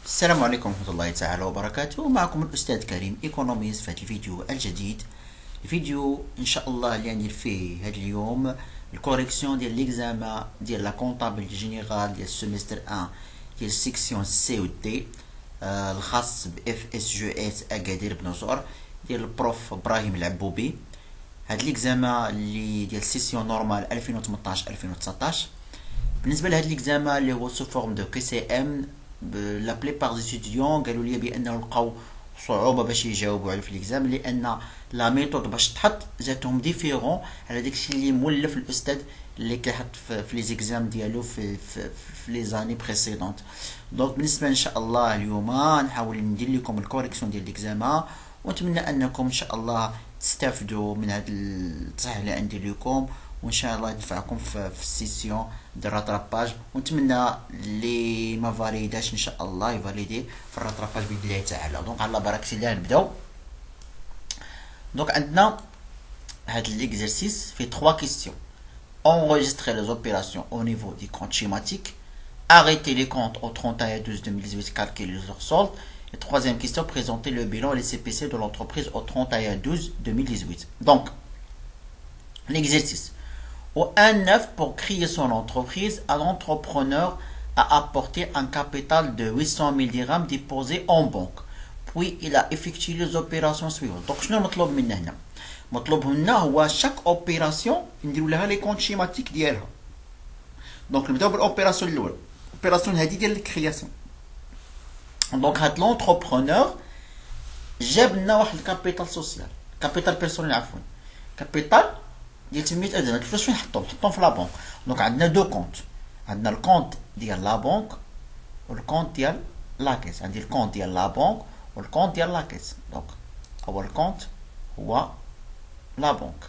السلام عليكم ورحمة الله تعالى وبركاته. معكم الأستاذ كريم إيكونوميست في هذا الفيديو الجديد. الفيديو إن شاء الله اللي ندير فيه هذا اليوم الكوريكسيون ديال ليكزامان ديال لا كونطابل جينيرال ديال السيمستر 1 ديال السيكسيون سي و دي الخاص ب اف اس جي اس اكادير بنزور ديال البروف ابراهيم العبوبي. هاد ليكزامان اللي ديال السيسيون نورمال 2018 2019. بالنسبه لهاد ليكزامان اللي هو سو فورم دو كي سي ام، لا بليبار دي ستوديون قالوا لي بانه لقاو صعوبه باش يجاوبوا على في ليكزام، لان لا ميثود باش تحط ذاتهم ديفيرون على داكشي اللي مولف الاستاذ اللي كيحط في لي زيكزام ديالو في لي زاني بريسيدونت. دونك بالنسبه ان شاء الله اليوم نحاول ندير لكم الكوريكسيون ديال ليكزامان، ونتمنى انكم ان شاء الله تستافدوا من هذا التصحيح اللي عندي لكم، وان شاء الله ينفعكم في السيسيون دو راتراباج، ونتمنى اللي ما فاليداش ان شاء الله يفاليدي في الراتراباج باذن الله تعالى. دونك على بركه الله نبداو. دونك عندنا هاد ليكزرسيس في 3 كيستيون. enregistrer les opérations au niveau du compte schématique, arrêter les comptes au 31/12/2018, calculer leur solde. Et troisième question, présenter le bilan et les CPC de l'entreprise au 31/12/2018. Donc, l'exercice. Au 1/9, pour créer son entreprise, l'entrepreneur a apporté un capital de 800 000 dirhams déposé en banque. Puis, il a effectué les opérations suivantes. Donc, شنو المطلوب منا هنا؟ مطلوب هنا هو شاك اوبيراسيون نديرو لها لي كونت شيماتيك ديالها. دونك نبداو بالاوبيراسيون الاولى، الاوبيراسيون هذه ديال الكرياسيون. دونك هاد لونتربرونور جاب لنا واحد الكابيتال سوسيال، كابيتال بيرسونيل عفوا، كابيتال ديال 800000 درهم. كيفاش فين نحطهم في لا بنك؟ دونك عندنا دو كونت، عندنا الكونت ديال لا بنك والكونت ديال لاكيس. عندي الكونت ديال لا بنك والكونت ديال لاكيس. دونك اول كونت هو لا بنك،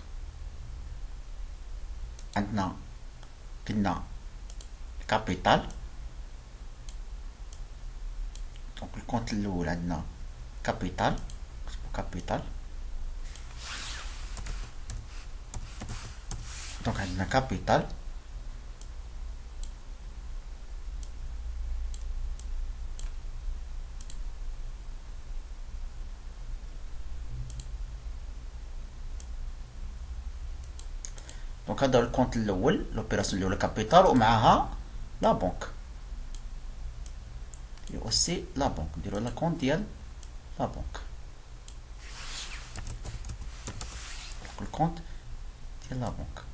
عندنا قلنا كابيتال. دونك الكونت الاول عندنا كابيتال، كابيتال. دونك عندنا كابيتال دونك هذا الكونت الاول، لوبيراسيون الاولى كابيتال ومعها لا بنك، هي اوسي لا بنك. نديرو لا كونت ديال لا بنك، الكونت ديال لا بنك.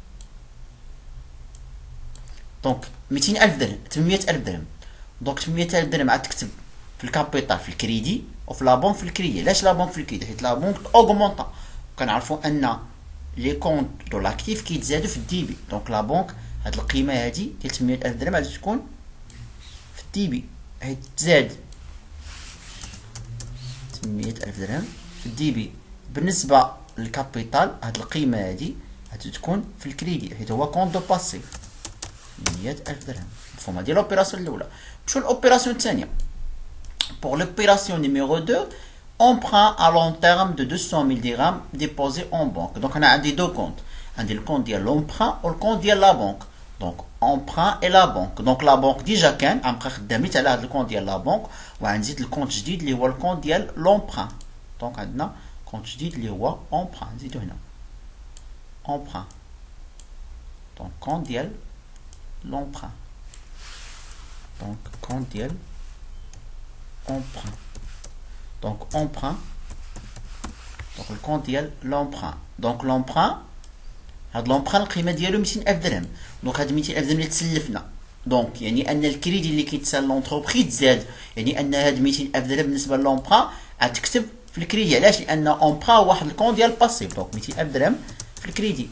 دونك 200000 درهم، 800000 درهم. دونك 800000 درهم عاد تكتب في الكابيتال في الكريدي، وفي لا بنك في الكريدي. علاش لا بنك في الكريدي؟ حيت لا بنك اوغمونطا، كنعرفوا ان لي كونت دو لاكتيف كيتزادوا في الديبي. دونك لا بنك هاد القيمه هادي ديال 800000 درهم غادي تكون في الديبي، حيت تزاد 800000 درهم في الديبي. بالنسبه للكابيتال هاد القيمه هادي غادي تكون في الكريدي، حيت هو كونت دو باسيف 800000 درهم. مفهوم؟ هادي لوبيراسيون الاولى. نمشيو للاوبيراسيون الثانيه. Pour l'opération numéro 2, emprunt à long terme de 200 000 dirhams déposé en banque. Donc on a des deux comptes. On a le compte de l'emprunt ou le compte de la banque. Donc emprunt et la banque. Donc la banque déjà كان عم خدمت على هذا الكونت ديال لا بنك، وغنزيد الكونت جديد اللي هو الكونت ديال l'emprunt. دونك عندنا كونت جديد اللي هو emprunt، نزيدو هنا emprunt. دونك كونت ديال l'emprunt. دونك كونت ديال emprunt. Donc emprunt. Donc le compte ديال l'emprunt. Donc l'emprunt هاد l'emprunt القيمه ديالو 200000 درهم. دونك هاد 200000 درهم اللي تسلفنا، دونك يعني ان الكريدي اللي كيتسال لونتربريز زاد، يعني ان هاد 200000 درهم بالنسبه للامبران غتكتب في الكريدي. علاش؟ لان امبران واحد الكونت ديال الباسيف. دونك 200000 درهم في الكريدي.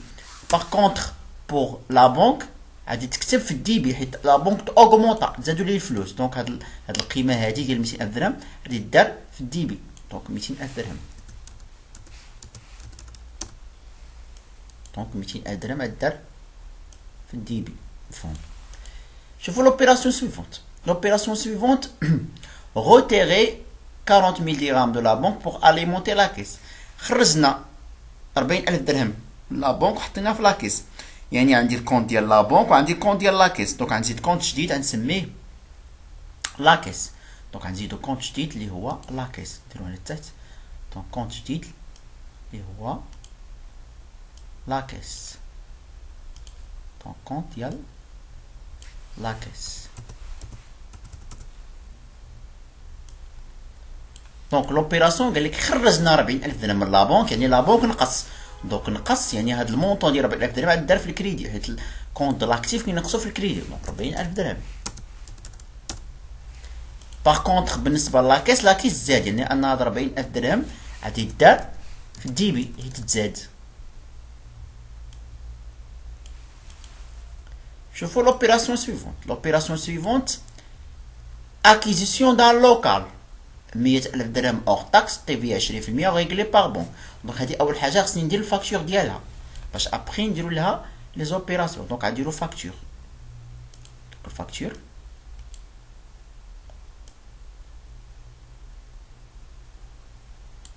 باغ كونتر بور لا بنك غادي تكتب في الديبي، حيت لا بنك اوغمونطا، تزادوا ليه الفلوس. دونك هاد القيمه هادي ديال 200000 درهم غادي دار في الديبي. دونك 200000 درهم. دونك 200000 درهم غادار في الديبي. مفهوم؟ شوفوا لوبيراسيون سويفونت. لوبيراسيون سويفونت retirer 40 000 dirhams de la banque pour alimenter la caisse. خرجنا 40000 درهم من لا بنك وحطيناها في لا كيس. يعني عندي الكونت ديال لا بنك وعندي الكونت ديال لا كيس. دونك غنزيد كونت جديد غنسميه لا كيس. دونك غنزيدو كونت جديد اللي هو لاكيس، نديروها لتحت. دونك كونت جديد اللي هو لاكيس. دونك كونت ديال لاكيس. دونك لوبيراسيون قال لك خرجنا 40000 درهم من لابونك، يعني لابونك نقص. دونك نقص يعني هاد المونطون ديال 40000 درهم عاد دار في الكريدي، حيت الكونت دو لاكتيف كينقصو في الكريدي. دونك 40000 درهم. باغ كونطخ بالنسبه لاكيس، لاكيس زاد، يعني ان هاد 40000 درهم غادي يدار في الديبي حيت تزاد. شوفوا لوبيراسيون سويفونت. لوبيراسيون سويفونت اكيزيسيون دان لوكال 100000 درهم اوغ تاكس، تي في 20% ريغلي باغ بون. دونك هادي اول حاجه خصني ندير الفاكتور ديالها باش ابخي نديرو لها لي زوبيراسيون. دونك غنديرو فاكتور. دونك الفاكتور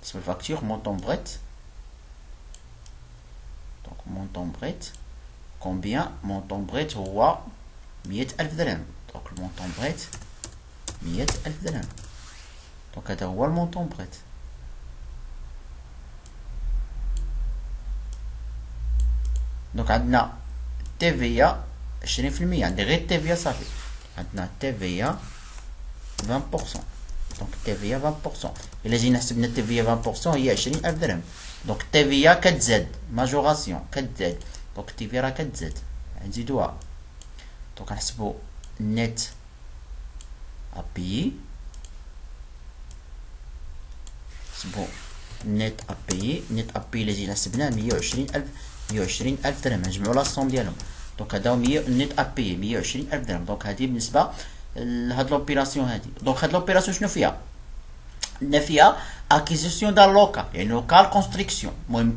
اسم الفاكتور مونطون بريت. دونك مونطون بريت كومبيان؟ مونطون بريت هو 100000 درهم. دونك المونطون بريت 100000 درهم. دونك هذا هو المونطون بريت. دونك عندنا تي في 20%، عندي غير تي في صافي. عندنا تي في 20%. دونك تي في 20%. الا جينا حسبنا تي في 20% هي 20000 درهم. دونك تي في كتزاد، ماجوراسيون كتزاد. دونك تي في راه كتزاد، نزيدوها. دونك نحسبو نيت ابي، نحسبو نيت ابي. نيت ابي الا جينا حسبناه 120000 درهم. نجمعو لا سوم ديالهم. دونك هذا نيت ابي 120000 درهم. دونك هادي بالنسبه لهاد لوبيراسيون هادي. دونك هاد لوبيراسيون شنو فيها؟ عندنا فيها اكيزيسيون دان لوكال، يعني لوكال كونستريكسيون. المهم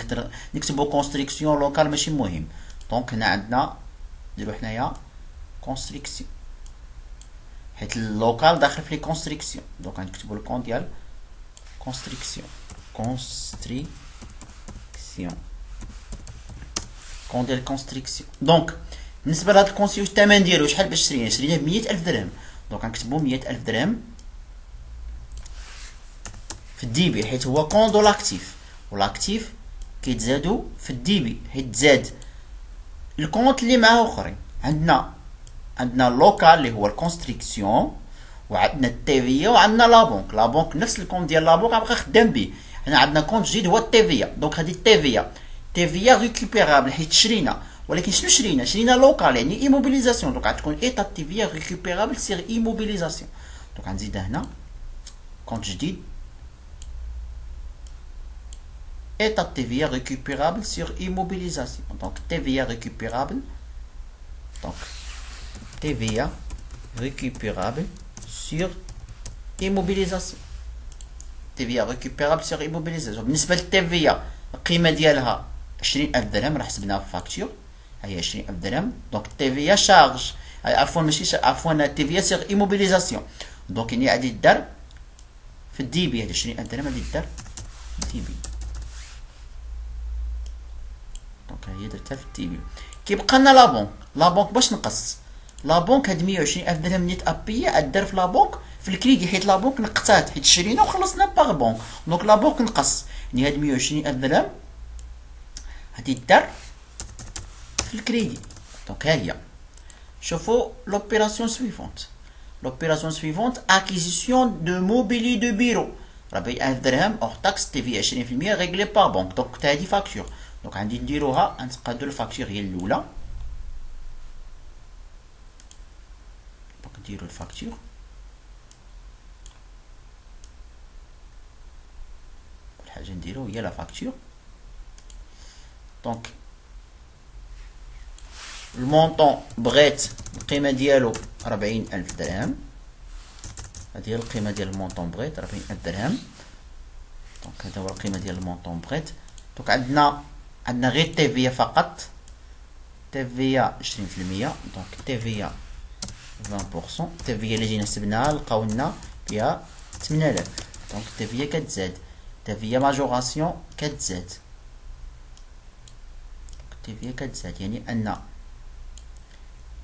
نكتبو كونستريكسيون لوكال ماشي مهم. دونك هنا عندنا نديرو حنايا كونستريكسيون حيت اللوكال داخل في لي كونستريكسيون. دونك غنكتبو الكون ديال كونستريكسيون. كونستريكسيون كون ديال كونستريكسيون. دونك بالنسبه لهاد الكونستريكسيون الثمن ديالو شحال باش شريناه ب 100000 درهم. دونك غنكتبو 100000 درهم في الديبي حيت هو كون دو لاكتيف، والاكتيف كيتزادو في الديبي حيت تزاد الكونت اللي معاه اخرين. عندنا اللوكال اللي هو الكونستريكسيون، وعندنا التيفيا، وعندنا لابونك. لابونك نفس الكونت ديال لابونك غنبقى خدام به. هنا عندنا كونت جديد هو التيفيا. دونك هذه التيفيا ريكوبيرابل حيت شرينا، ولكن شنو شرينا لوكال يعني ايموبيليزاسيون. دونك غتكون ايتا تيفيا ريكوبيرابل سيغ ايموبيليزاسيون. دونك غنزيدها هنا كونت جديد état TVA récupérable sur immobilisation. Donc TVA récupérable. Donc TVA récupérable sur immobilisation. TVA récupérable sur immobilisation. بالنسبة للتيفيا القيمة ديالها 20000 درهم، راه حسبناها في فاكتور. هي 20000 درهم. دونك التيفيا شارج، عفوا ماشي عفوا التيفيا سيغ ايموبيليزاسيون. دونك يعني غادي دار في الديبي. هاد 20000 درهم غادي دار في الديبي. دونك هي درتها في التيبي. كيبقى لنا لابونك. لابونك باش نقص لابونك هاد 120000 درهم نيت ابي عاد دار في لابونك في الكريدي حيت لابونك نقصات حيت شرينا وخلصنا باغ بونك. دونك لابونك نقص، يعني هاد 120000 درهم غادي دار في الكريدي. دونك ها هي. شوفوا لوبيراسيون سويفونت. لوبيراسيون سويفونت اكيزيسيون دو موبيلي دو بيرو 40000 درهم اوغ تاكس تي في 20% ريغلي باغ بونك. دونك حتى هادي فاكتور. دونك غادي نديروها، غنتقادو الفاكتور هي الاولى. دونك نديرو الفاكتور. اول حاجه نديرو هي لا فاكتور. دونك المونطون بغيت القيمه ديالو 40000 درهم. هذه هي القيمه ديال المونطون بغيت 40000 درهم. دونك هذا هو القيمه ديال المونطون بغيت. دونك عندنا غير تيفيا فقط. تيفيا 20%. دونك تيفيا 20%. تيفيا اللي جينا حسبناها لقاو لنا فيها 8000. دونك تيفيا كتزاد، تيفيا ماجوراسيون كتزاد. تيفيا كتزاد يعني ان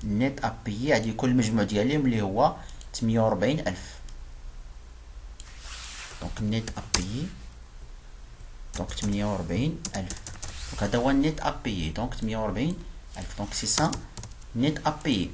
نيت ابيي غادي يكون المجموع ديالهم اللي هو 48000. نت ابيي دونك 48000. دونك هذا هو النت ابيي دونك 48000. دونك سي سا نت ابيي.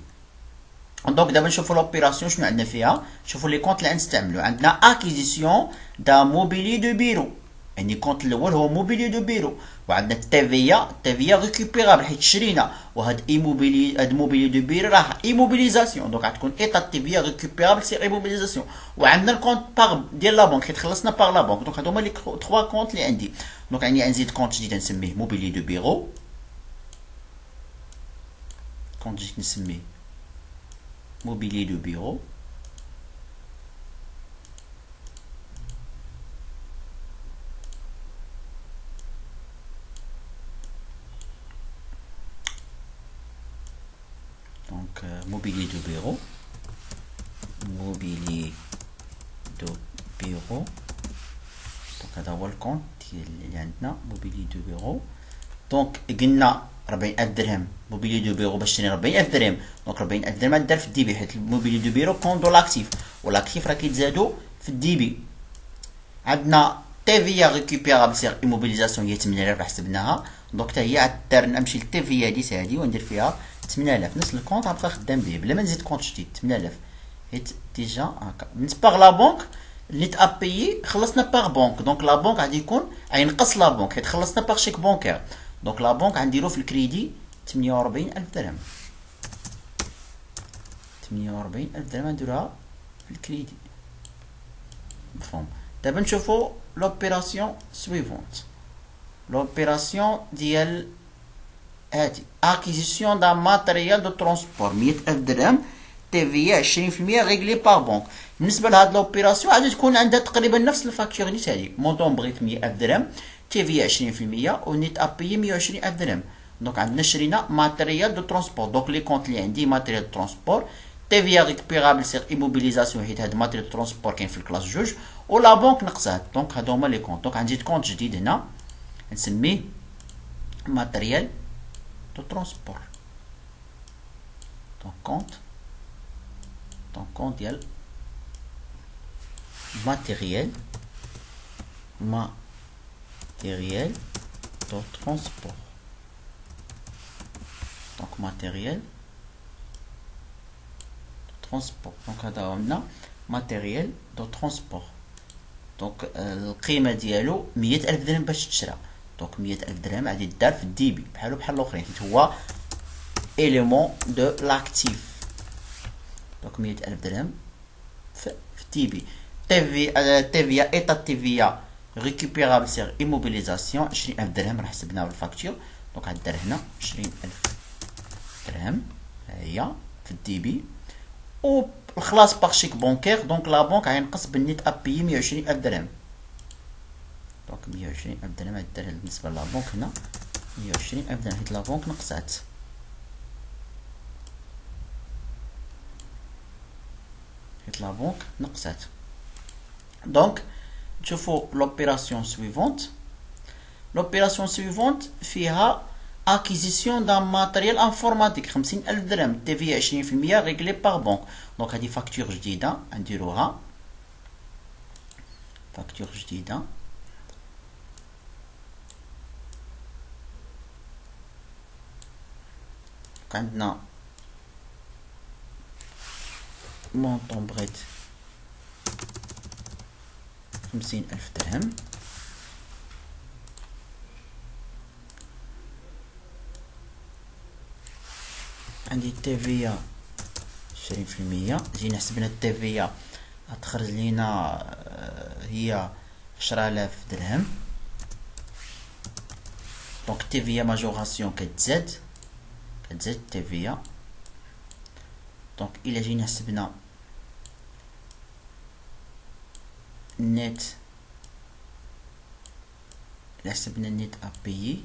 دونك دابا نشوفوا لوبيراسيون شنو عندنا فيها. شوفوا لي كونت اللي غنستعملو. عندنا اكيزيسيون دا موبيلي دو بيرو، يعني الكونت الاول هو موبيلي دو بيرو، وعندنا التيفيا ريكوبيرابل حيت شرينا، وهاد ايموبيلي هاد موبيلي دو بيرو راه ايموبيليزاسيون، دونك غتكون ايطا تيفيا ريكوبيرابل سي ايموبيليزاسيون. وعندنا الكونت باغ ديال لا بنك حيت خلصنا باغ لا بنك. دونك هادو هما لي 3 كونت اللي عندي. دونك يعني غنزيد كونت جديد نسميه موبيلي دو بيرو، كونت جديد نسميه mobilier de bureau. Donc mobilier de bureau, mobilier de bureau. Donc هذا هو الكونت اللي عندنا mobilier de bureau. دونك قلنا 40000 درهم موبيلي دو بيرو باش تشري 40000 درهم. دونك 40000 درهم غدار في الديبي حيت الموبيلي دو بيرو كون دو لاكتيف، والاكتيف راه كيتزادو في الديبي. عندنا تيفيا ريكوبيرابل سيغ ايموبيليزاسيون هي 8000 حسبناها. دونك حتى هي عاد نمشي للتيفيا ديس هادي وندير فيها 8000 نفس الكونت غنبقى خدام به بلا ما نزيد كونت جديد 8000 حيت ديجا هكا. بالنسبه لا بنك نيت ابيي خلصنا باغ بنك، دونك لا بنك غادي يكون غينقص لا بنك حيت خلصنا باغ شيك بونكير. دونك لا بنك غنديرو في الكريدي 48000 درهم. 48000 درهم غنديروها في الكريدي. مفهوم. دابا نشوفو لوبيراسيون سويفونت. لوبيراسيون ديال هادي اكيزيسيون دا ماتريال دو ترونسبور 100000 درهم تيفيا 20% ريغلي باغ بنك. بالنسبه لهاد لوبيراسيون غادي تكون عندها تقريبا نفس الفاكتور نيت هادي. مونطون بغيت 100000 درهم تيفيا 20% ونيت ابيي 120000 درهم. دونك عندنا شرينا ماتريال دو ترونسبور. دونك لي كونت اللي عندي ماتريال دو ترونسبور، تيفيا ريكوبيرابل سيغ ايموبيليزاسيون حيت هاد ماتريال دو ترونسبور كاين في الكلاس جوج، ولا بنك نقصات. دونك هادو هما لي كونت. دونك غنزيد كونت جديد هنا نسميه ماتريال دو ترونسبور. دونك كونت ديال ماتيريال de transport. Donc matériel de transport. Donc هذا عندنا matériel de transport. دونك القيمة ديالو 100000 درهم باش تشرى. دونك 100000 درهم غادي دار في الديبي بحالو بحال الاخرين حيت هو élément de l'actif. دونك 100000 درهم في الديبي. تيفيا ايطا تيفيا ريكوبيرابل سيغ ايموبيليزاسيون 20000 درهم راه حسبناها بالفاكتور. دونك غدار هنا 20000 درهم ها هي في الديبي، والخلاص باغ شيك بونكير. دونك لا بنك غينقص بالنيت ابيي 120000 درهم. دونك 120000 درهم غدار بالنسبه لا بنك هنا 120000 درهم حيت لا بنك نقصات. لا بنك نقصات. دونك نشوفوا لوبيراسيون سويفونت. لوبيراسيون سويفونت فيها اكيزيسيون دا ماتريال انفورماتيك 50000 درهم تيفيا 20% ريغلي باغ بنك. دونك هادي فاكتور جديده نديروها، فاكتور جديده عندنا مونطون بغيت 50000 درهم. عندي التيفيا 20%. جينا حسبنا التيفيا غتخرج لينا هي 10000 درهم. دونك التيفيا ماجوراسيون كتزاد التيفيا. دونك الا جينا حسبنا نت، الا حسبنا النت ابيي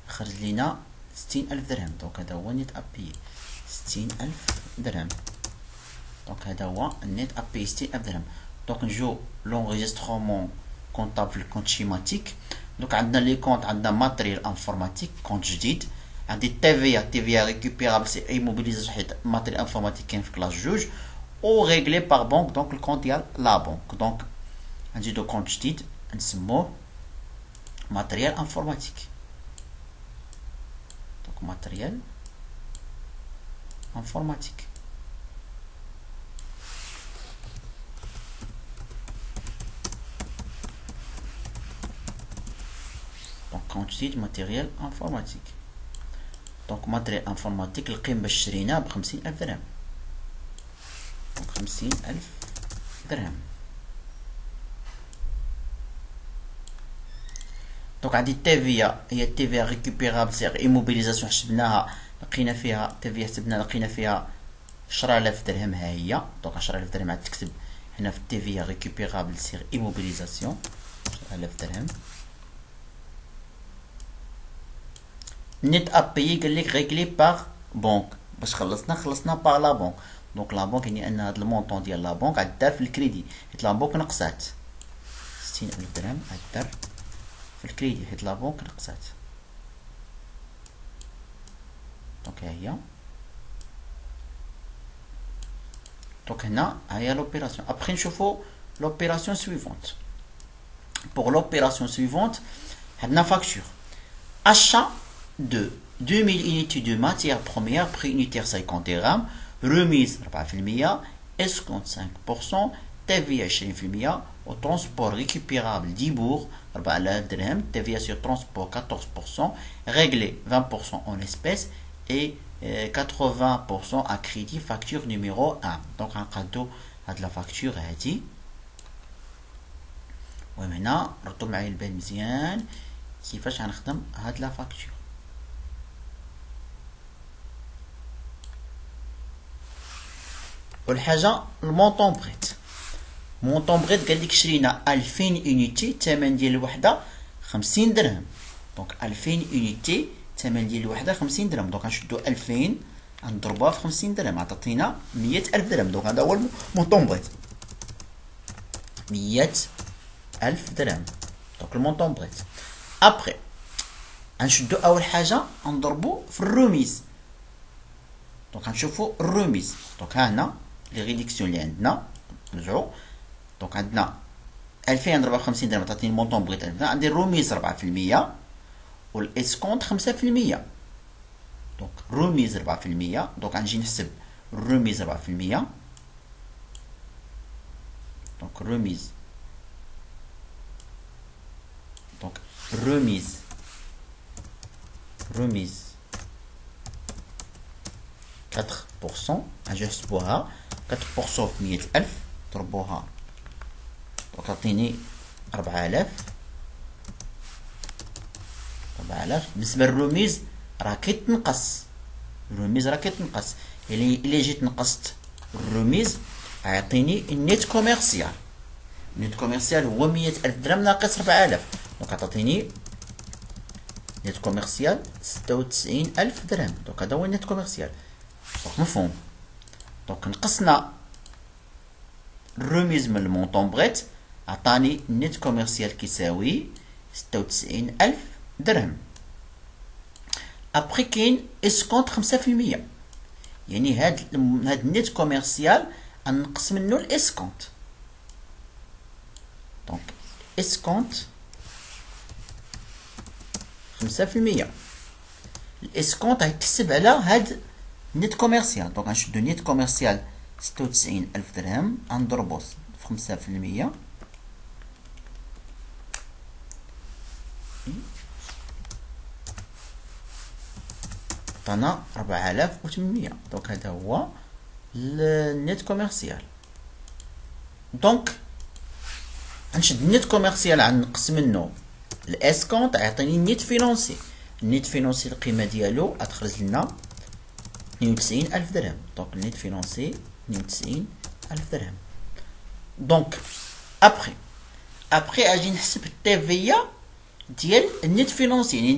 خرج لينا 60000 درهم. دونك هذا هو النت ابيي 60000 درهم. دونك هذا هو النت ابيي 60000 درهم. دونك نجو لونغيسترومون كونطابل في الكونت شيماتيك. دونك عندنا لي كونت، عندنا ماتريال انفورماتيك كونت جديد، عندي تيفيا ريكوبيرابل سي ايموبيليزاسيون حيت ماتريال انفورماتيك كاين في كلاس جوج، و ريغلي باغ بنك دونك الكونت ديال لا بنك. دونك غنزيدو كونت جديد نسموه ماتريال انفورماتيك. دونك ماتريال انفورماتيك. دونك كونت جديد ماتريال انفورماتيك. دونك ماتريال انفورماتيك القيمة باش شريناه ب50,000 درهم. دونك 50,000 درهم. دونك عندي التيفيا هي التيفيا ريكوبيرابل سيغ ايموبيليزاسيون حسبناها لقينا فيها تيفيا حسبنا لقينا فيها 10,000 درهم. ها هي دونك 10,000 درهم عاد تكتب هنا في التيفيا ريكوبيرابل سيغ ايموبيليزاسيون 10,000 درهم. نيت ابيي قال لك ريغلي باغ بونك باش خلصنا باغ لا بونك. دونك لا بونك يعني ان هاد المونطون ديال لا بونك عاد دار في الكريدي حيت لا بونك نقصات 60,000 درهم عاد دار في الكريدي حيت لا بونك نقصات. دونك ها هي. دونك هنا ها هي لوبيراسيون. ابخي نشوفو لوبيراسيون سويفونت. بوغ لوبيراسيون سويفونت عندنا فاكتور achat de 2000 unités de matière première, prix unitaire 50 dirhams, remise 4%, escompte 5%, TVA 20%, au transport récupérable 10 bourgs 4,000 dirhams, TVA sur transport 14%, réglé 20% en espèces et 80% à crédit, facture numéro 1. Donc un cadeau à de la facture a dit. ومنها رطوا معايا البال مزيان كيفاش غنخدم هاد لا فاكتور. والحاجه المونطون بريت. مونطون بريت قال لك شرينا 2000 يونيتي الثمن ديال الوحده 50 درهم. دونك 2000 يونيتي الثمن ديال الوحده 50 درهم. دونك غنشدو 2000 نضربوها في 50 درهم عطاتينا 100,000 درهم. دونك هذا هو المونطون بريت 100,000 درهم. دونك المونطون بريت. ابخي غنشدو اول حاجه نضربو في الروميز. دونك غنشوفو الروميز. دونك ها هنا لي ريديكسيون اللي عندنا نرجعو. دونك عندنا 2000 نضربها في 50 درهم تعطيني المونطون بريت 1000. عندي الروميز 4% والاسكونت 5%. دونك روميز 4%. دونك غنجي نحسب الروميز 4%. دونك الروميز دونك remise 4%. اجي نحسبوها 4% في 100,000 ضربوها دونك عطيني 4000. بالنسبه للروميز راه كيتنقص. الروميز راه كيتنقص يعني الا جيت نقصت الروميز غيعطيني النيت كوميرسيال. النيت كوميرسيال هو 100,000 درهم ناقص 4000. دونك عطاتيني نيت كوميرسيال 96,000 درهم. دونك هذا هو النيت كوميرسيال. دونك مفهوم. دونك نقصنا الروميز من المونطون بريت عطاني النيت كوميرسيال كيساوي 96,000 درهم. ابخي كاين اسكونت 5%. يعني هاد النيت كوميرسيال نقص منه الاسكونت. دونك اسكونت 5%. الاسكونت غيتحسب على هاد النيت كوميرسيال. دونك غنشدو نيت كوميرسيال 96,000 درهم غنضربو في 5%. عطانا 4800. دونك هذا هو النيت كوميرسيال. دونك غنشد النيت كوميرسيال غنقص منه الاسكونت غيعطيني النيت فينونسي. النيت فينونسي القيمه ديالو غتخرج لنا 92,000 درهم. دونك النيت فينونسي 92,000 درهم. دونك ابخي اجي نحسب التيفيا ديال النيت فينونسي يعني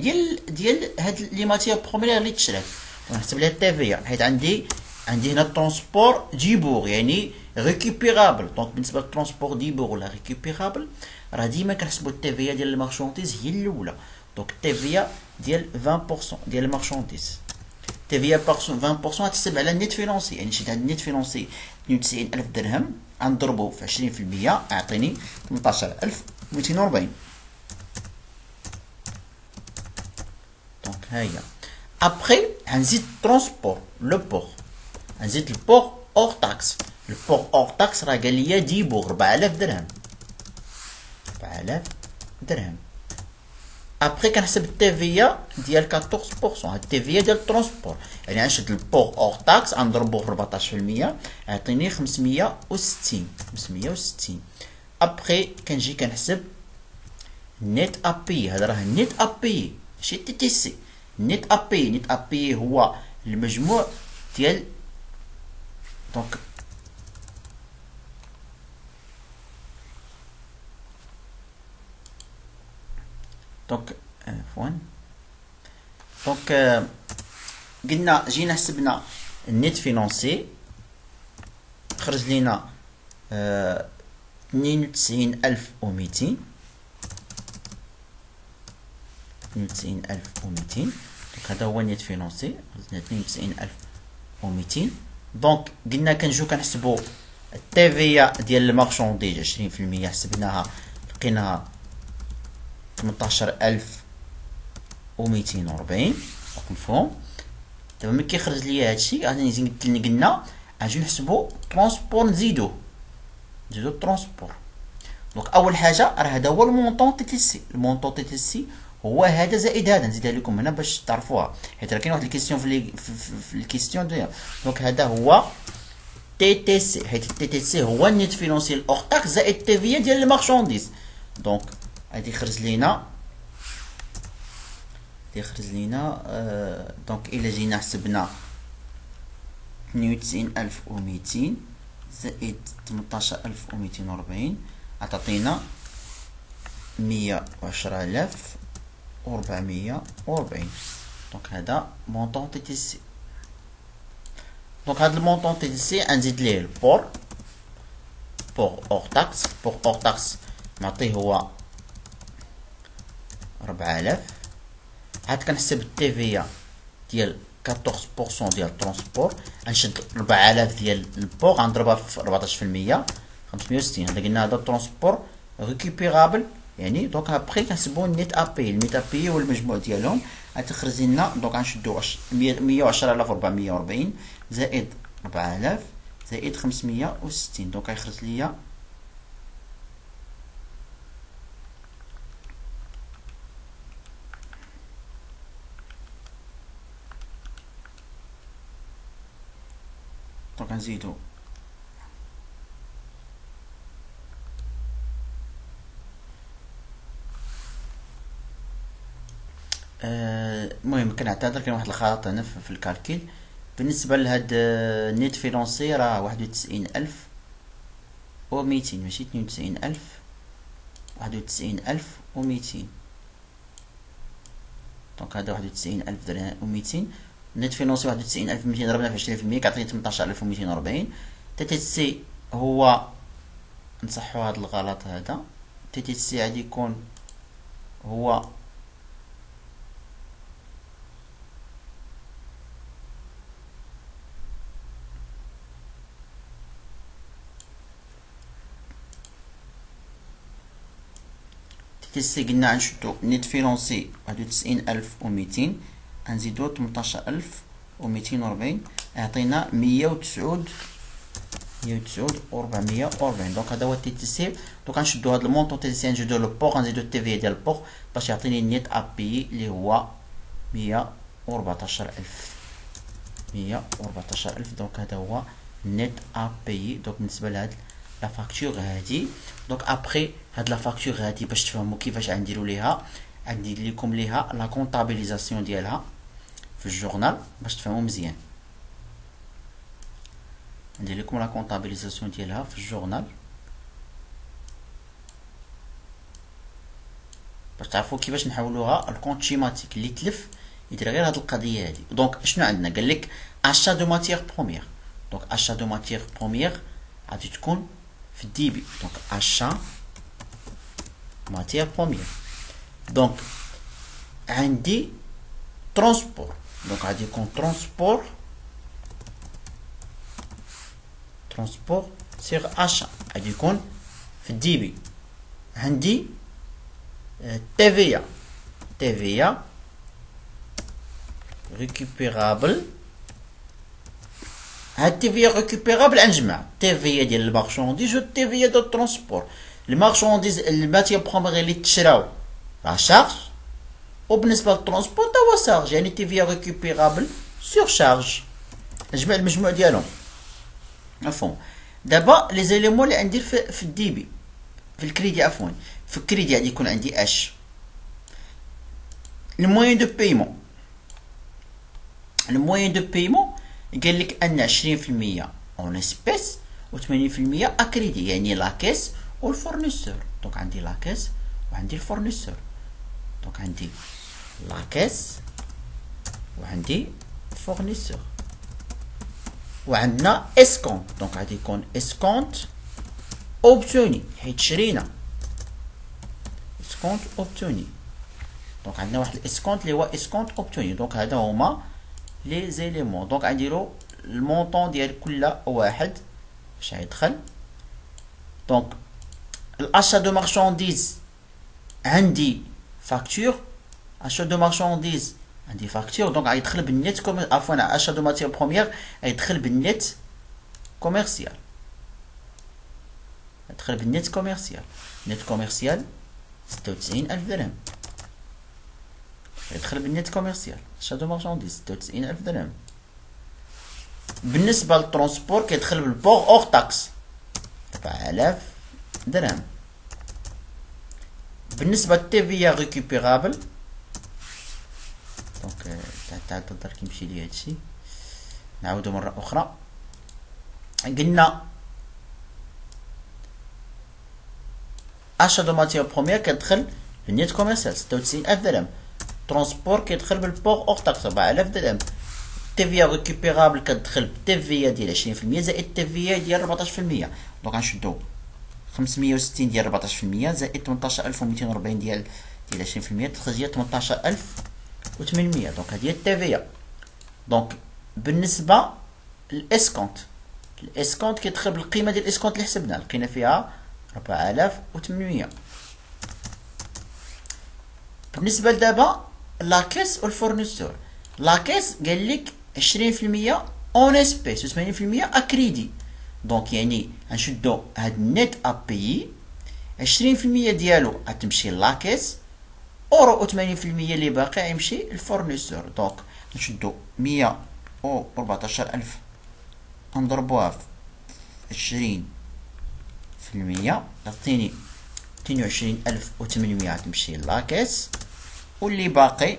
ديال هاد لي ماتيير بروميير اللي تشرات. ونحسب لها التيفيا حيت عندي هنا الترونسبور ديبور يعني ريكوبيرابل. دونك بالنسبه للترونسبور ديبور ولا ريكوبيرابل راه ديما كنحسبوا التيفيا ديال المارشونديز هي الاولى. دونك التيفيا ديال 20% ديال المارشونديز تي في 20% غتحسب على النيت فينونسي، يعني شي عندي النيت فينونسي 92000 درهم غنضربو في 20% يعطيني 18240. دونك ها هي. ابخي غنزيد ترونسبور لو بور، غنزيد البور اور تاكس. البور اور تاكس راه قال لي ديبو 4000 درهم، 4000 درهم. ابخي كنحسب التيفيا ديال 14%، التيفيا ديال الترونسبور، يعني غنشد البور اور تاكس غنضربو في 14% يعطيني 560. ابخي كنجي كنحسب نيت ابي، هذا راه نيت ابي ماشي تي تي سي. نيت ابي هو المجموع ديال دونك عفوا. دونك قلنا جينا حسبنا النيت فينونسي خرج لينا 92200. 92200 دونك هذا هو النيت فينونسي، خرجنا 92200. دونك قلنا كنجيو كنحسبو التيفيا ديال المارشونديج 20%، حسبناها لقيناها 18240. مفهوم؟ دابا ملي كيخرج ليا هادشي غادي نزيد قلنا غنجيو نحسبو ترونسبور، نزيدو الترونسبور. دونك اول حاجه راه هذا هو المونطون تي تي سي. المونطون تي تي سي هو هذا زائد هذا، نزيدها لكم هنا باش تعرفوها، حيت راه كاين واحد الكيستيون في الكيستيون ديال. دونك هذا هو تي تي سي، حيت التي تي سي هو النيت فينونسي اور تاكس زائد تي في ديال المارشونديز. دونك غادي يخرج لينا دونك الا جينا حسبنا 92200 زائد 18240 غتعطينا 110440. دونك هذا مونطون تي تي سي. دونك هذا المونطون تي تي سي غنزيد ليه البور اور تاكس. بور اور تاكس نعطيه هو 4000. عاد كنحسب التيفيا ديال 14% ديال الترونسبور، غنشد 4000 ديال البور غنضربها في 14% 560. هذا قلنا هذا الترونسبور ريكوبيرابل يعني. دونك ابخي كنحسبو النيت ابي. النيت ابي هو المجموع ديالهم، غتخرج لنا دونك غنشدو 110440 زائد 4000 زائد 560. دونك غيخرج ليا دونك نزيدو المهم كنعتذر كاين واحد الخطأ هنا في الكالكيل. بالنسبة لهاد النيت فينونسي راه 91200 ماشي 92000، 91200. دونك هذا 91200 درهم و200. نيت فينونسي 91200 ضربنا في 20% كيعطيني 18240. تي تي سي هو نصحو هاد الغلط هذا. تي تي سي غادي يكون هو تي تي سي قلنا غنشدو نيت فينونسي 91200 غنزيدو 18240 يعطينا 109 و440. دونك هذا هو تي تي سي. دونك غنشدو هاد المونطون تي تي سي نزيدو لو بوغ غنزيدو التي في ديال البوغ باش يعطيني النيت ابي اللي هو 114000. دونك هذا هو نيت ابي. دونك بالنسبه لهاد لا فاكتور هادي. دونك ابخي هاد لا فاكتور هادي باش تفهموا كيفاش غنديروا ليها، غندير لكم ليها لا كونطابيليزاسيون ديالها في الجورنال باش تفهموا مزيان. ندير لكم لا كونطابيليزاسيون ديالها في الجورنال باش تعرفوا كيفاش نحولوها الكونت شيماتيك اللي تلف يدير غير هاد القضيه هادي. دونك شنو عندنا؟ قال لك اشا دو ماتيير بروميير. دونك اشا دو ماتيير بروميير غادي تكون في الديبي. دونك اشا ماتيير بروميير. دونك عندي ترونسبور. دونك غادي يكون ترونسبور سيغ اشا، غادي يكون في الديبي. عندي تي في ريكوبيرابل. هاد تي في ريكوبيرابل غنجمع تي في ديال المارشونديز و تي في ديال الترونسبور. المارشونديز الماتير بروميير اللي تشراو لا شارج، وبالنسبه للترونسبور تا هو شارج، يعني تي في ريكوبيرابل سور شارج. نجمع المجموع ديالهم. مفهوم؟ دابا لي زيليمون اللي غندير في الديبي، في الكريدي عفوا، في الكريدي غادي يكون عندي اش الموين دو بايمون. الموين دو بايمون قال لك ان 20% اون اسبيس و 80% اكريدي، يعني لاكيس والفورنيسور. دونك عندي لاكيس وعندي الفورنيسور. دونك عندي لاكيس وعندي فورنيسور، وعندنا اسكونت. دونك غادي يكون اسكونت اوبتوني حيت شرينا. اسكونت اوبتوني، دونك عندنا واحد الاسكونت اللي هو اسكونت اوبتوني. دونك هذا هما لي زيليمون. دونك غنديرو المونطون ديال كل واحد باش يدخل. دونك الاشا دو مارشانديز عندي فاكتور، اشا دو مارشانديز عندي فاكتور. دونك غيدخل بالنيت عفوا اشا دو ماتير بروميير غيدخل بالنيت كوميرسيال. يدخل بالنيت كوميرسيال. نيت كوميرسيال 96000 درهم. يدخل بالنيت كوميرسيال اشا دو مارشانديز 96000 درهم. بالنسبه للترونسبور كيدخل بالبور اور تاكس 4000 درهم. بالنسبه للتي في ريكوبيرابل، دونك تاع الدار كيمشي لي هادشي، نعاودو مره اخرى. قلنا اشا دو ماتير بروميير كتدخل بالنيت كوميرسيال 96000 درهم. ترونسبور كيدخل بالبور اور تاكس 4000 درهم. تي في ريكوبيرابل كتدخل بالتي في ديال 20% زائد التي في ديال 14%. دونك غنشدو 560 ديال 14% زائد 18240 ديال 20%، تخرج ليا 18800. دونك هادي هي التي في. دونك بالنسبه للاسكونت، الاسكونت كيدخل بالقيمه ديال الاسكونت اللي حسبنا، لقينا فيها 4800. بالنسبه لدابا لاكيس والفورنيسور، لاكيس قال لك 20% اون اسبيس و 80% اكريدي. دونك يعني غنشدو هاد النيت ابيي، 20% ديالو غتمشي لاكيس، اورو و 80% اللي باقي غيمشي للفورنيسور. دونك نشدو 114000 نضربوها في 20% تعطيني 22800 غتمشي لاكيس، واللي باقي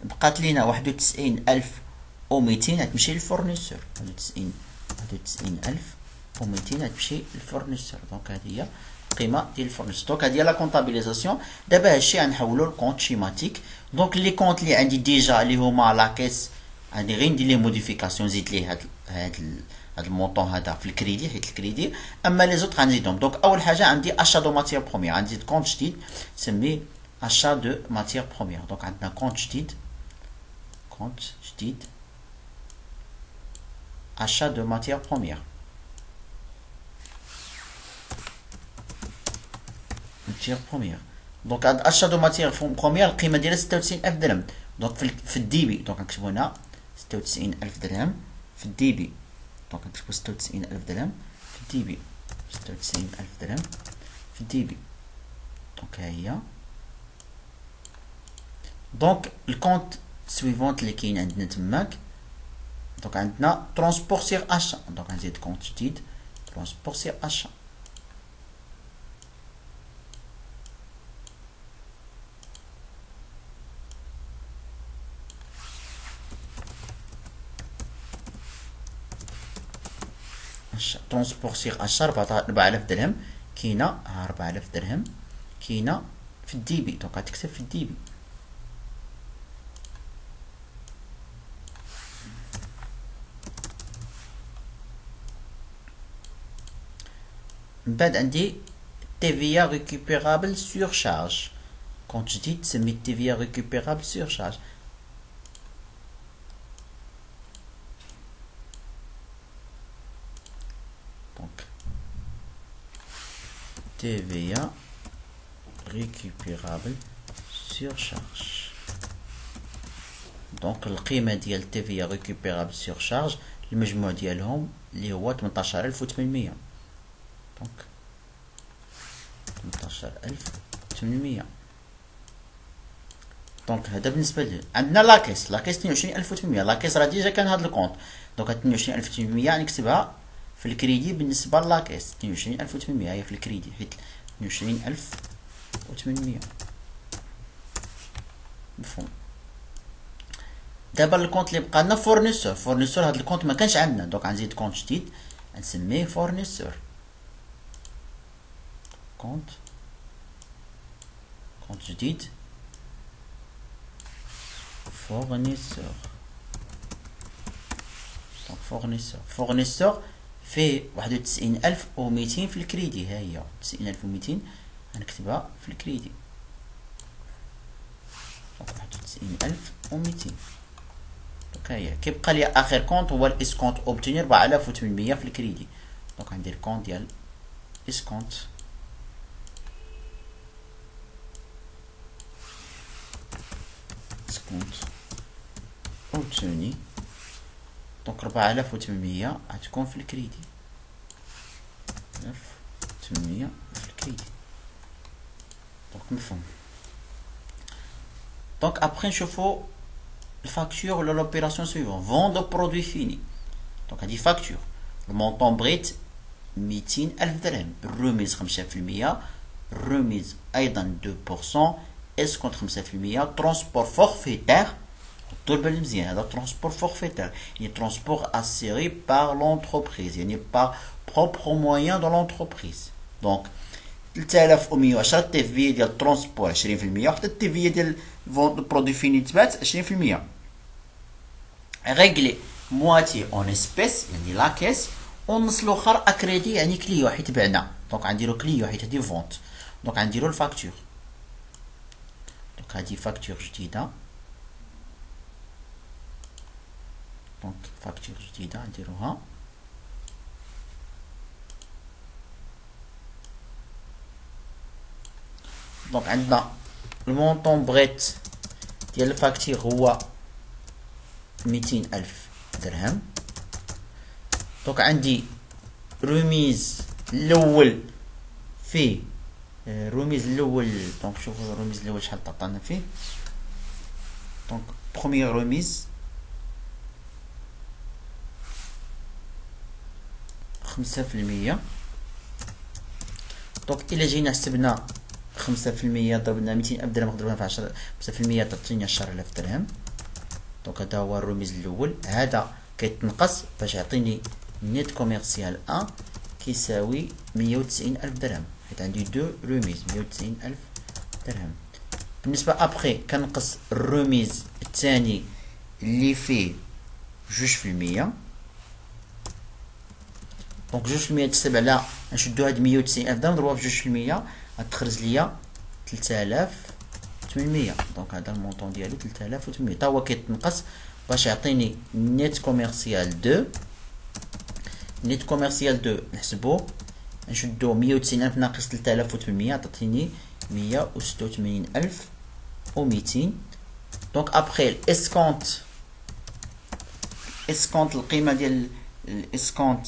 بقات لينا 91200 غتمشي للفورنيسور. 91200 غتمشي للفورنيسور. دونك هذه هي القيمه ديال الفورنيسور. دونك هذه هي لا كونطابيليزاسيون. دابا هادشي غنحولو لكونت شيماتيك. دونك لي كونت اللي عندي ديجا اللي هما لاكيس غادي غير ندير ليه موديفيكاسيون، نزيد ليه هاد المونطون هذا في الكريدي حيت الكريدي. اما لي زوط غنزيدهم. دونك اول حاجه عندي اشا دو ماتير بروميير، غنزيد كونت جديد نسميه اشا دو ماتير بروميير. دونك عندنا كونت جديد achat de matières premières. دونك هاد achat de matières premières القيمه ديالها 96000 درهم. دونك في الديبي دونك نكتبو هنا 96000 درهم في الديبي. دونك نكتبو 96000 درهم في الديبي، 96000 درهم في الديبي. دونك ها هي. دونك الكونت سويفونت اللي كاين عندنا تماك. دونك عندنا ترونسبور سيغ اشا. دونك غنزيد كونت جديد ترونسبور سيغ اشا. ترونسبور سيغ اشا 4000 درهم كاينه، 4000 درهم كاينه في الديبي. دونك غتكتب في الديبي. من بعد عندي TVA récupérable surcharge. Compte جديد تسمي TVA récupérable surcharge. Donc TVA récupérable surcharge. Donc القيمة ديال TVA récupérable surcharge المجموع ديالهم اللي هو 18800. دونك 18800. دونك هذا بالنسبة لي. عندنا لاكيس 22800. لاكيس راه ديجا كان هاد الكونت. دونك 22800 نكتبها في الكريدي بالنسبة للاكيس. 22800 هي في الكريدي حيت 22800. مفهوم. دابا الكونت اللي بقى لنا فورنيسور هاد الكونت ما كانش عندنا. دونك غنزيد كونت جديد غنسميه فورنيسور. كونت جديد فورنيسور. دونك فورنيسور فيه 91200 في الكريدي. ها هي 90200 غنكتبها في الكريدي. دونك 91200. دونك ها هي كيبقى لي اخر كونت هو الاسكونت اوبتينير 4800 في الكريدي. دونك غندير كونت ديال اسكونت obtenu. دونك 4800 غتكون في الكريدي. 4800 في الكريدي. دونك مفهوم. دونك ابخي نشوفو الفاكتور ولا لوبيراسيون سويفون. فوند برودوي فيني. دونك هادي فاكتور. المونطون بريت 200000 درهم. الرميز 5%. الرميز ايضا 2%. اسكونت 5%. ترونسبور فورفيتير. دول بالي مزيان هذا ترونسبور فورفيتير يعني ترونسبور اسيري بار لونتربريز يعني بار بروبر مويان دو لونتربريز. دونك 3110 تي في ديال الترونسبور 20% وحتى التي في ديال فوند برودوي فيني تبات 20%. ريغلي مواتي اون اسبيس يعني لا كيس والنص الاخر اكريدي يعني كليو حيت بعنا. دونك غنديرو كليو حيت هادي فونت. دونك غنديرو الفاكتور. دونك هادي فاكتور جديده. دونك فاكتور جديدة نديروها. دونك عندنا المونطون بريت ديال الفاكتور هو 200,000 درهم. دونك عندي رميز الأول فيه الرميز الأول. دونك شوفو الرميز الأول شحال تعطانا فيه. دونك بروميير رميز 5%. دونك إلا جينا حسبنا 5% ضربنا 200,000 درهم ضربنا في 10 5% تعطينا 10,000 درهم. دونك هذا هو الرميز الأول. هذا كيتنقص باش يعطيني نيت كوميرسيال 1 كيساوي 190,000 درهم حيت عندي دو رميز 190,000 درهم. بالنسبة أبخي كنقص الرميز الثاني اللي فيه 2%. دونك 2% تحسب على نشدو هاد 190,000 درهم نضربوها في 2% غتخرج ليا 3800. دونك هذا المونطون ديالو 3800 تا هو كيتنقص باش يعطيني نيت كوميرسيال 2. نيت كوميرسيال 2 نحسبو نشدو 190,000 ناقص 3800 تعطيني 186,200. دونك ابخي الاسكونت القيمة ديال الاسكونت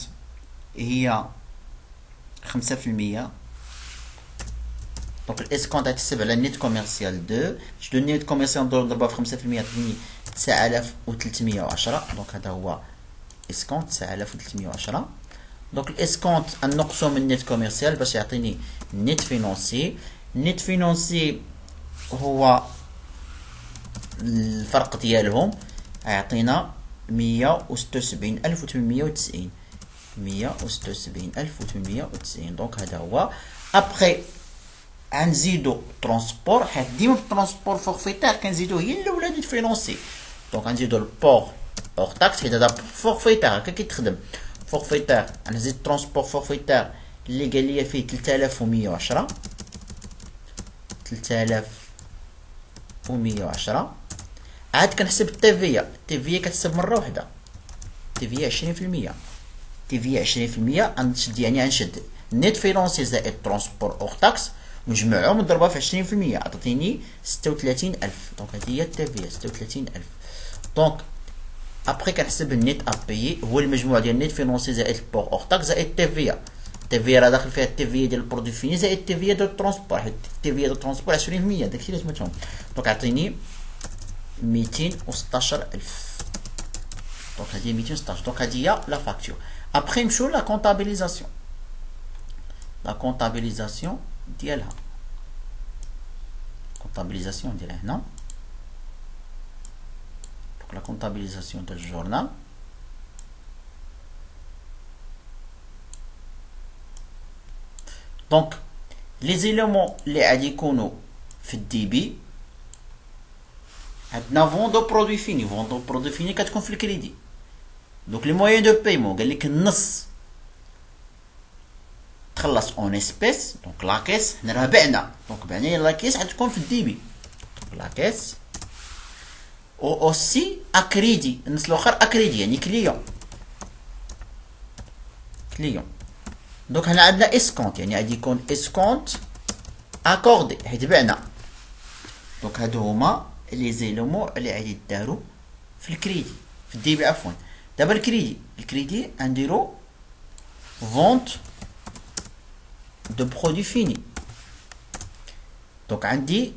هي 5%. دونك الاسكونت غتحسب على نيت كوميرسيال 2. شدو نيت كوميرسيال نضربها في 5% تعطيني 9310. دونك هذا هو اسكونت 9310. دونك الاسكونت نقصو من نيت كوميرسيال باش يعطيني نيت فينونسي. نيت فينونسي هو الفرق ديالهم غيعطينا 176,890. 176,890. دونك هذا هو. ابخي غنزيدو ترونسبور حيت ديما في الترونسبور فورفيتير كنزيدو هي الاولى ديال فينونسي. دونك غنزيدو البور اور تاكس حيت هذا فورفيتير هكا كيتخدم. فورفيتير غنزيد ترونسبور فورفيتير اللي قال لي فيه 3110 3110. عاد كنحسب التيفيا. التيفيا كتحسب مره واحده، التيفيا 20%. التيفيا 20% غنشد، يعني غنشد نيت فينونسي زائد ترونسبور اوغ تاكس ونجمعهم ونضربها في 20%، عطاتيني 36000. دونك هادي هي التيفيا 36000. دونك ابخي كنحسب النيت ابيي هو المجموع ديال نيت فينونسي زائد البور اوغ تاكس زائد التيفيا. التيفيا راه داخل فيها التيفيا ديال البرودوي فيني زائد التيفيا ديال الترونسبور، حيت التيفيا ديال الترونسبور 20%، داكشي اللي سمعتهم. دونك عطيني 216000. دونك هادي 216. دونك هادي هي لا فاكتور. ابخي نمشيو لا كونطابيليزاسيون. لا كونطابيليزاسيون ديالها، كونطابيليزاسيون ديالها هنا. دونك لا كونطابيليزاسيون ديال الجورنال. دونك لي زيليمون اللي غادي يكونوا في الدي بي، عندنا فون دو برودوي فيني. فون دو برودوي فيني كتكون في الكريدي. دونك لي مويان دو بايمون قال لك النص تخلص اون اسبيس. دونك لاكيس حنا راه بعنا، دونك بعنا لاكيس غتكون في الدي بي. دونك لاكيس او اوسي اكريدي، النص الاخر اكريدي يعني كليون. كليون. دونك هنا عندنا اسكونت، يعني غادي يكون اسكونت اكوردي حيت بعنا. دونك هادو هما لي زيلومون اللي غادي يدارو في الكريدي، في الدي بي عفوا. دابا الكريدي غنديرو فونت دو برودوي فيني. دونك عندي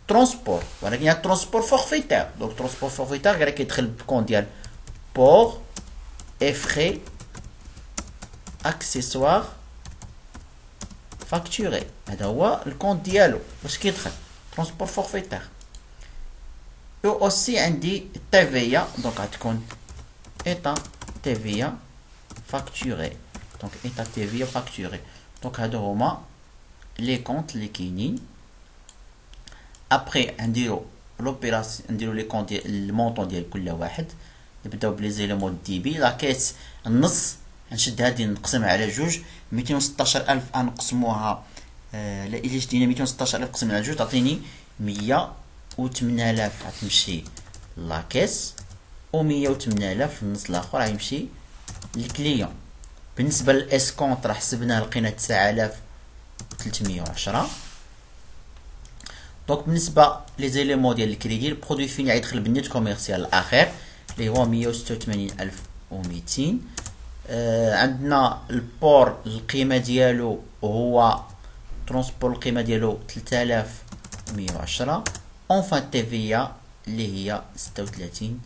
ترونسبور، ولكن هاد ترونسبور فورفيتير. دونك ترونسبور فورفيتير غير كيدخل بكون ديال بور اي فري اكسيسوار فاكتوري. هذا هو الكونت ديالو باش كيدخل ترونسبور فورفيتير. و اوسي عندي تيفيا. دونك غتكون ايتا تيفيا فاكتوري. دونك ايتا تيفيا فاكتوري. دونك هادو هما لي كونت اللي كاينين. ابخي نديرو لوبيراسيون، نديرو لي كونت ديال المونطون ديال كل واحد. نبداو بلي زيليمون دي بي. لاكيس النص غنشد هادي نقسمها على جوج. 216000 غنقسموها الا شدينا 216000 قسمنا على جوج تعطيني 108000 غتمشي لاكيس، و 108000 النص الاخر غيمشي للكليون. بالنسبه للاسكونت راه حسبناه لقينا 9310. دونك بالنسبه لي زيليمون ديال الكريدي، البرودوي فيني غيدخل بالنيت كوميرسيال الاخر اللي هو 186200. عندنا البور القيمه ديالو هو ترونسبور القيمه ديالو 3110. اونفان تيفيا اللي هي 36000.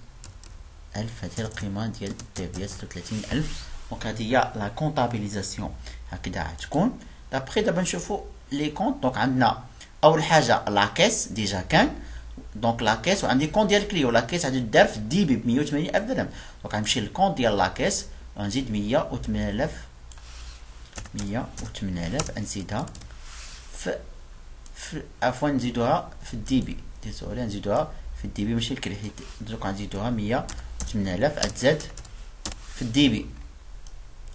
هذه القيمه ديال التيفيا 36000. دونك هذه هي لا كونطابيليزاسيون هكذا غتكون. دابا نشوفوا لي كونت. دونك عندنا اول حاجه لاكيس ديجا كان. دونك لاكيس وعندي كونت ديال كليو. لاكيس غادي دار في الدي بي ب 180000 درهم. دونك غنمشي للكونت ديال لاكيس وغنزيد 108000 نزيدها في عفوا نزيدوها في الدي بي. ديسولي نزيدوها في الدي بي ماشي الكري، حيت دوك غنزيدوها 108000 غتزاد في الدي بي.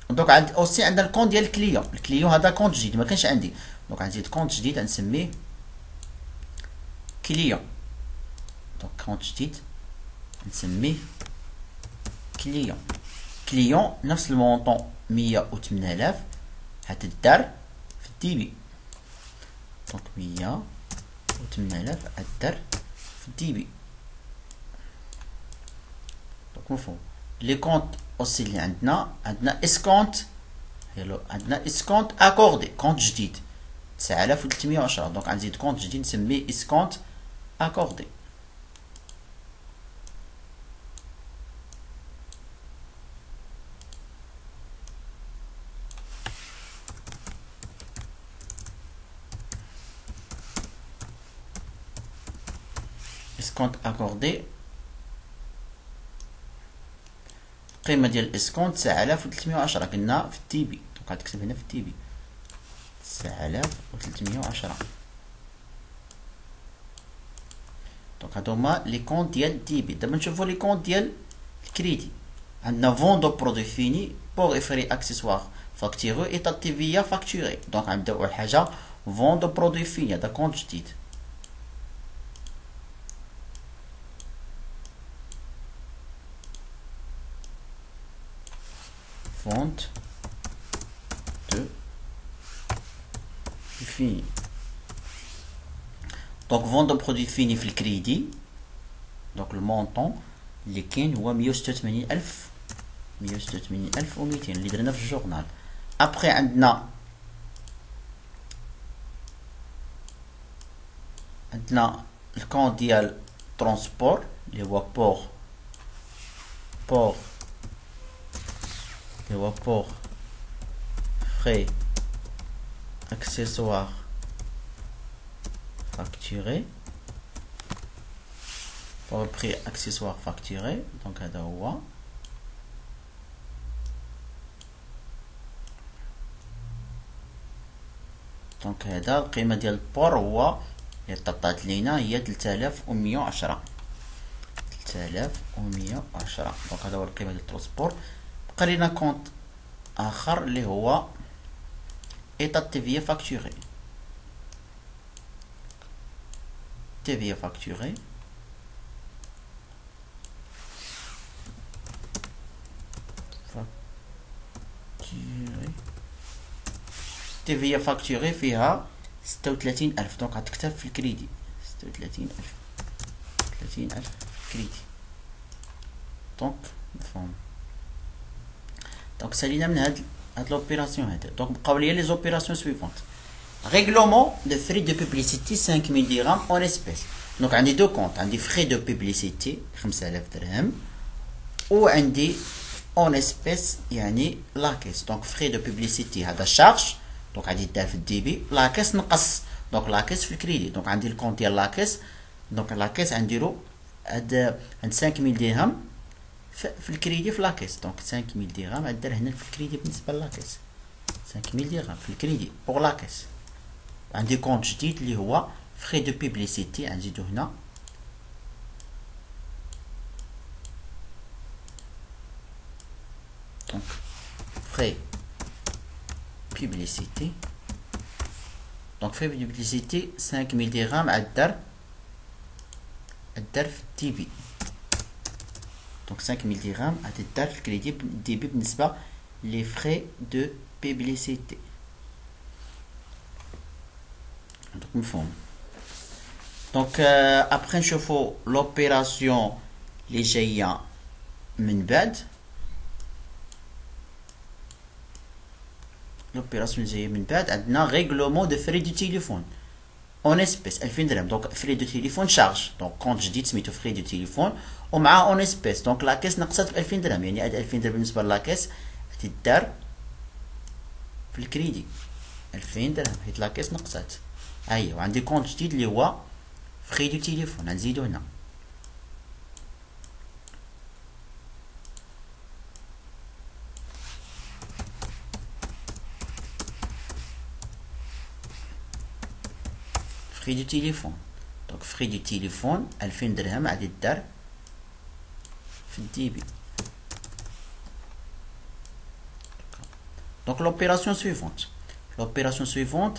دونك عند اوسي عندنا الكونت ديال الكليون. الكليون هذا كونت جديد ما كانش عندي. دونك غنزيد كونت جديد غنسميه كليون. دونك كونت جديد نسميه كليون. كليون نفس المونطون 108000 هتدار في الدي بي. دونك 108000 هتدار في الدي بي. دونك مفهوم. لي كونت اوسي اللي عندنا اسكونت. عندنا اسكونت اكوردي كونت جديد 9310. دونك غنزيد كونت جديد نسميه اسكونت اكوردي. اسكونت اكوردي القيمه ديال الاسكونت 9310 قلنا في التي بي. دونك غتكتب هنا في التي بي 9310. دونك هادو هما لي كونت ديال الدي بي. دابا نشوفو لي كونت ديال الكريدي. عندنا فون دو برودوي فيني بور افري اكسيسوار فاكتوري ايطا تي في فاكتوري. دونك غنبداو اول حاجه فوند برودوي فيني، هذا كونت جديد. فونت دو فيني. دونك فوند برودوي فيني في الكريدي. دونك المونطون اللي كاين هو 186,000 186,200 اللي درنا في الجورنال. ابخي عندنا الكونت ديال ترونسبور اللي هو بور فري اكسسوار فاكتوري. pour le prix accessoire facturé. Donc هذا هو. دونك هذا القيمة ديال البور هو اللي ططات لينا هي 3110. 3110. دونك هذا هو القيمة ديال الترونسبور. بقى لينا كونت آخر اللي هو إيطا تي في فاكتوري. تي في فاكتوري. تي في فاكتوري فيها 36,000. دونك غتكتب في الكريدي 36,000 30,000 في الكريدي. دونك مفهوم. دونك سالينا من هاد لوبيراسيون هادي. دونك بقاو ليا لي زوبيراسيون سويفونت. ريغلومون دو فري دو بوبليسيتي 5000 درهم اون اسبيس. دونك عندي دو كونت، عندي فري دو بوبليسيتي 5000 درهم وعندي اون اسبيس يعني لاكيس. دونك فري دو بوبليسيتي هذا شارج، دونك غادي يدار في الديبي. لاكيس نقص، دونك لاكيس في الكريدي. دونك عندي الكونت ديال لاكيس. دونك لاكيس غنديرو عند 5000 درهم في الكريدي في لاكيس. دونك 5000 درهم غدار هنا في الكريدي بالنسبه للاكيس. 5000 درهم في الكريدي بوغ لاكيس. عندي كونت جديد اللي هو فري دو بوبليسيتي غنزيدو هنا. دونك فري publicité. Donc fait publicité 5000 درهم الدار في الديبي. دونك 5000 درهم الدار في الكريدي ديبي بالنسبه لي فري دو بيبليسيتي. دونك مفهوم. دونك ابخي نشوفو لوبيراسيون اللي جايه من بعد. لوبيراسيون جايه من بعد عندنا ريغلومون دو فري دو تيليفون اون اسبيس 2000 درهم. دونك فري دو تيليفون شارج. دونك كونت جديد سميتو فري دو تيليفون ومع اون اسبيس. دونك لاكيس نقصت ب 2000 درهم، يعني هاد 2000 درهم بالنسبه للاكيس تدار في الكريدي 2000 درهم حيت لاكيس نقصت. ايوا وعندي كونت جديد اللي هو فري دو تيليفون غنزيدو هنا. فري دو تيليفون. دونك فري دو تيليفون 2000 درهم غادي دار في الديبي. دونك لوبيراسيون سويفونت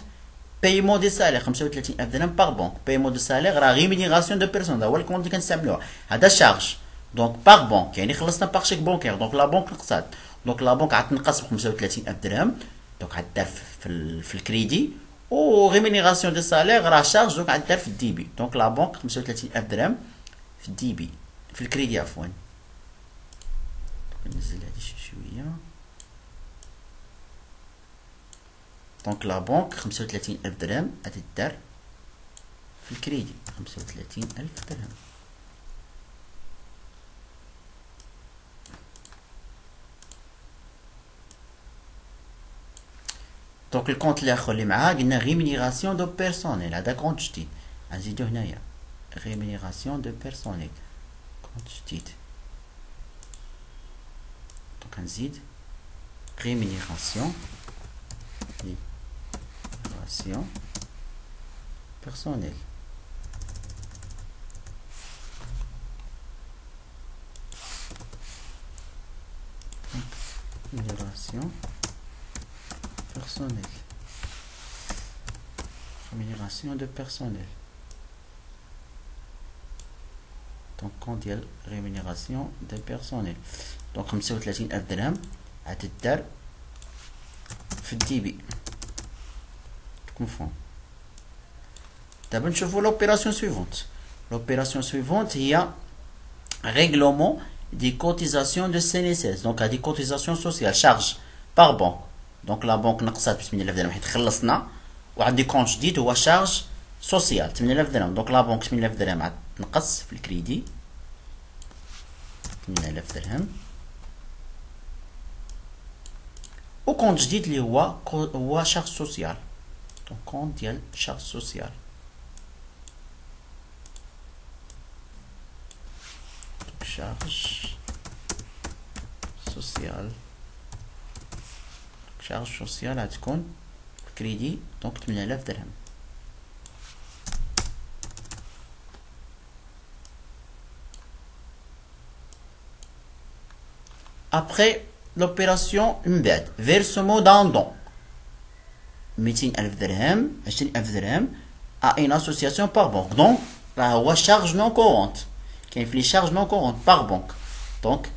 بايمون دي سالير 35,000 درهم باغ بونك. بايمون دو سالير راه ريمينيراسيون دو بيرسون، هذا هو الكونت اللي كنستعملوه. هذا شارج دونك باغ بونك يعني خلصنا باغ شيك بونكير. دونك لا بونك نقصات. دونك لا بونك غتنقص ب 35,000 درهم. دونك غدار في الكريدي. و ريمينيراسيون دو سالير راه شارج دونك غدار في الديبي. دونك لا بونك 35,000 درهم في الديبي في الكريدي عفوا. ننزل هادي شويه. دونك لا بونك 35,000 درهم غادي دار في الكريدي 35,000 درهم. دونك الكونت الاخر اللي معاه قلنا ريمينيراسيون دو بيرسونيل. هذا كونت جديد غنزيدو هنايا ريمينيراسيون دو بيرسونيل كونت جديد. دونك غنزيد ريمينيراسيون بيرسونيل. ريمينيراسيون personnel. Rémunération de personnel. Donc compte ديال rémunération de personnel. Donc 35,000 درهم غتدار في الدي بي. تكونفون. دابا نشوفو l'opération suivante. L'opération suivante هي règlement des cotisations de CNSS. Donc des cotisations sociales charges par banque. Donc la banque نقصات ب 8000 درهم حيت خلصنا وعندي كونت جديد هو شارج سوسيال 8000 درهم. دونك لا بونك 8000 درهم تنقص في الكريدي 8000 درهم وكونت جديد اللي هو شارج سوسيال. دونك كونت ديال شارج سوسيال. شارج سوسيال. شارج سوسيال غتكون كريدي دونك 8000 درهم. Après l'opération من بعد versement d'un don 200,000 درهم 20,000 درهم à une association par banque. Donc راه هو charge non courante. كاين في لي charge non courante par banque. Donc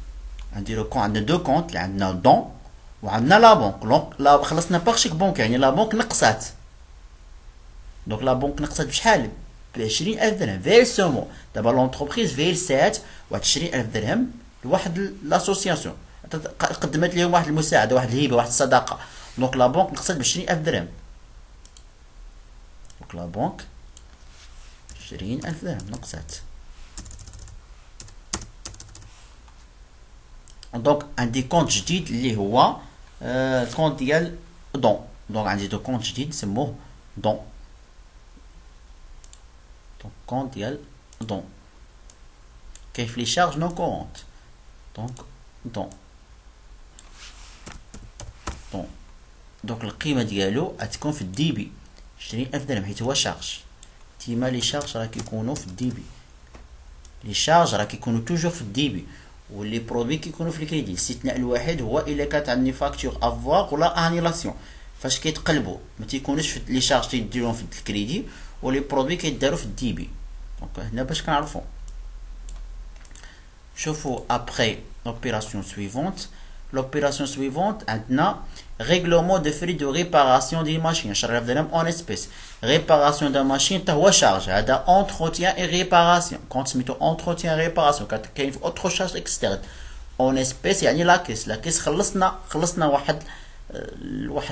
عندي عندنا دو كونت اللي عندنا دون وعندنا لا بونك. دونك لا خلصنا باغ شيك بونك يعني لا بونك نقصات. دونك لا بونك نقصات بشحال ب 20,000 درهم فيرسومون. دابا لونتربريز فيرسات واحد 20,000 درهم لواحد لاسوسياسيون قدمت لهم واحد المساعده واحد الهبه واحد الصدقه. دونك لا بونك نقصات ب 20,000 درهم. دونك لا بونك 20,000 درهم نقصات. دونك عندي كونت جديد اللي هو كونت ديال دون. دونك عندي دو كونت جديد نسموه دون. دونك كونت ديال دون كاين في لي شارج نو كورونت. دونك دون دون دونك القيمه ديالو غتكون في الدي بي 20,000 درهم حيت هو شارج. ديما لي شارج راه كيكونوا في الدي بي. لي شارج راه كيكونوا توجور في الدي بي واللي برودوي كيكونوا في الكريدي. الاستثناء الوحيد هو الا كانت عندي فاكتور افواغ ولا انيلاسيون فاش كيتقلبوا ما تيكونوش في لي شارج تيديروهم في الكريدي ولي برودوي كيداروا في الدي بي. دونك هنا باش كنعرفوا شوفوا ابري l'opération suivante. L'opération suivante عندنا règlement de frais de réparation des machines 10,000 درهم en espèces. réparation de machine حتى هو شارج. هذا entretien et réparation. كونت سميتو entretien et réparation كاين في autre charge externe en espèces يعني لا كيس خلصنا واحد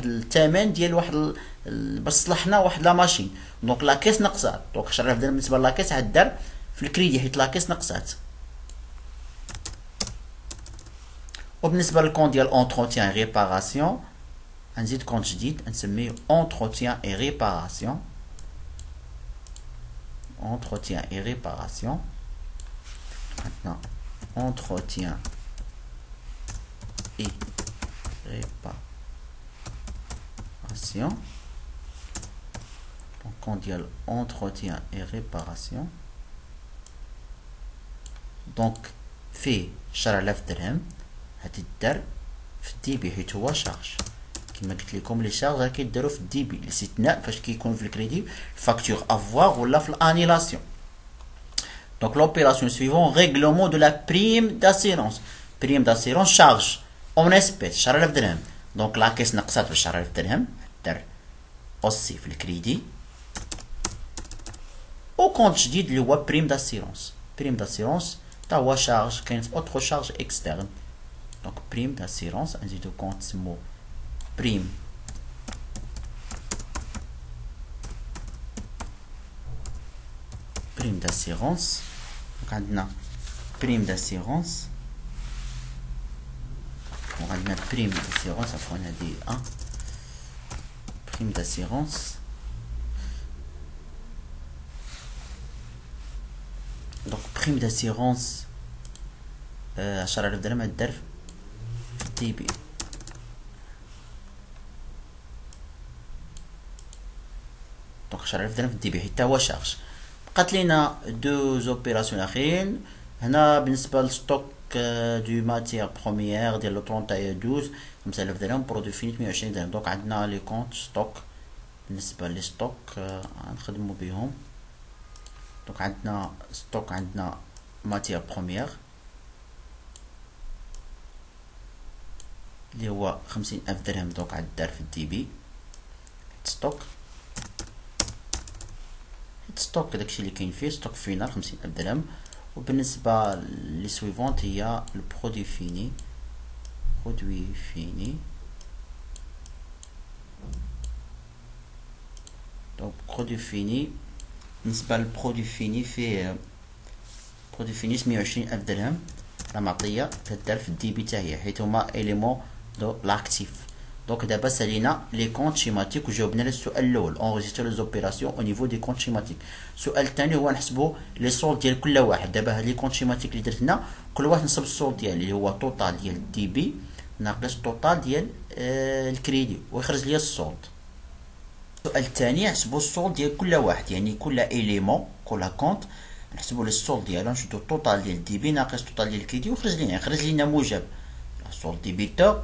الثمن ديال واحد باش صلحنا واحد لا ماشين. دونك لا كيس نقصات. دونك 10,000 درهم بالنسبه لا كيس عدار في الكريدي حيت لا كيس نقصات. وبالنسبه للكونت ديال اونتروتيان اي ريباراسيون غنزيد كونت جديد نسميه اونتروتيان اي ريباراسيون. اونتروتيان اي ريباراسيون. maintenant entretien et réparation. donc on dit entretien et réparation. donc في 10,000 درهم هتدار في الدي بي حيت هو شارج. كما قلت لكم لي شارج راه كيداروا في الدي بي. الاستثناء فاش كيكون في الكريدي فاكتور افواغ ولا في الانيلاسيون. Donc l'opération suivante règlement de la prime d'assurance. prime d'assurance charge en espèces 10,000 درهم. donc لا كيس نقصات ب 10,000 درهم دار اوسي في الكريدي او كونت جديد اللي هو prime d'assurance. prime d'assurance تا هو شارج كاين في autre charge externe. donc prime d'assurance نزيدو كونت سمو prime d'assurance. donc عندنا prime d'assurance وعندنا prime d'assurance عفوا هادي prime d'assurance. donc prime d'assurance 10,000 درهم هدار في الدي بي. donc 10,000 درهم في الدي بي حيت هو شارج. بقات لينا دو زوبيراسيون اخرين. هنا بالنسبه للستوك دو ماتيير بروميير ديال لو 31 5000 درهم. برودوي فيني 28 درهم. دونك عندنا لي كونت ستوك. بالنسبه لي ستوك غنخدمو بهم. دونك عندنا ستوك، عندنا ماتيير بروميير اللي هو 50000 درهم. دونك عاد دار في الدي بي ستوك. ستوك داكشي اللي كاين فيه ستوك فينال 50000 درهم. وبالنسبه لي سويفونت هي البرودوي فيني. برودوي فيني دونك برودوي فيني بالنسبه للبرودوي فيني فيه برودوي فيني 120000 درهم راه معطيه كدار في الدي بي تاعي حيت هما اليمون دو لاكتيف. دونك دابا سالينا لي كونت شيماتيك وجاوبنا على السؤال الاول اونغيستر لي زوبيراسيون او نيفو دي كونت شيماتيك. السؤال الثاني هو نحسبوا لي سولد ديال كل واحد. دابا هاد لي كونت شيماتيك اللي درت هنا كل واحد نصب السولد ديالو اللي هو توتال ديال الدي بي ناقص توتال ديال الكريدي ويخرج لي السولد. السؤال الثاني نحسبوا السولد ديال كل واحد، يعني كل اليمون كل كونت نحسبوا لي السولد ديالو نشدو التوتال ديال الدي بي ناقص توتال ديال الكريدي ويخرج لينا موجب السولد ديبيتور.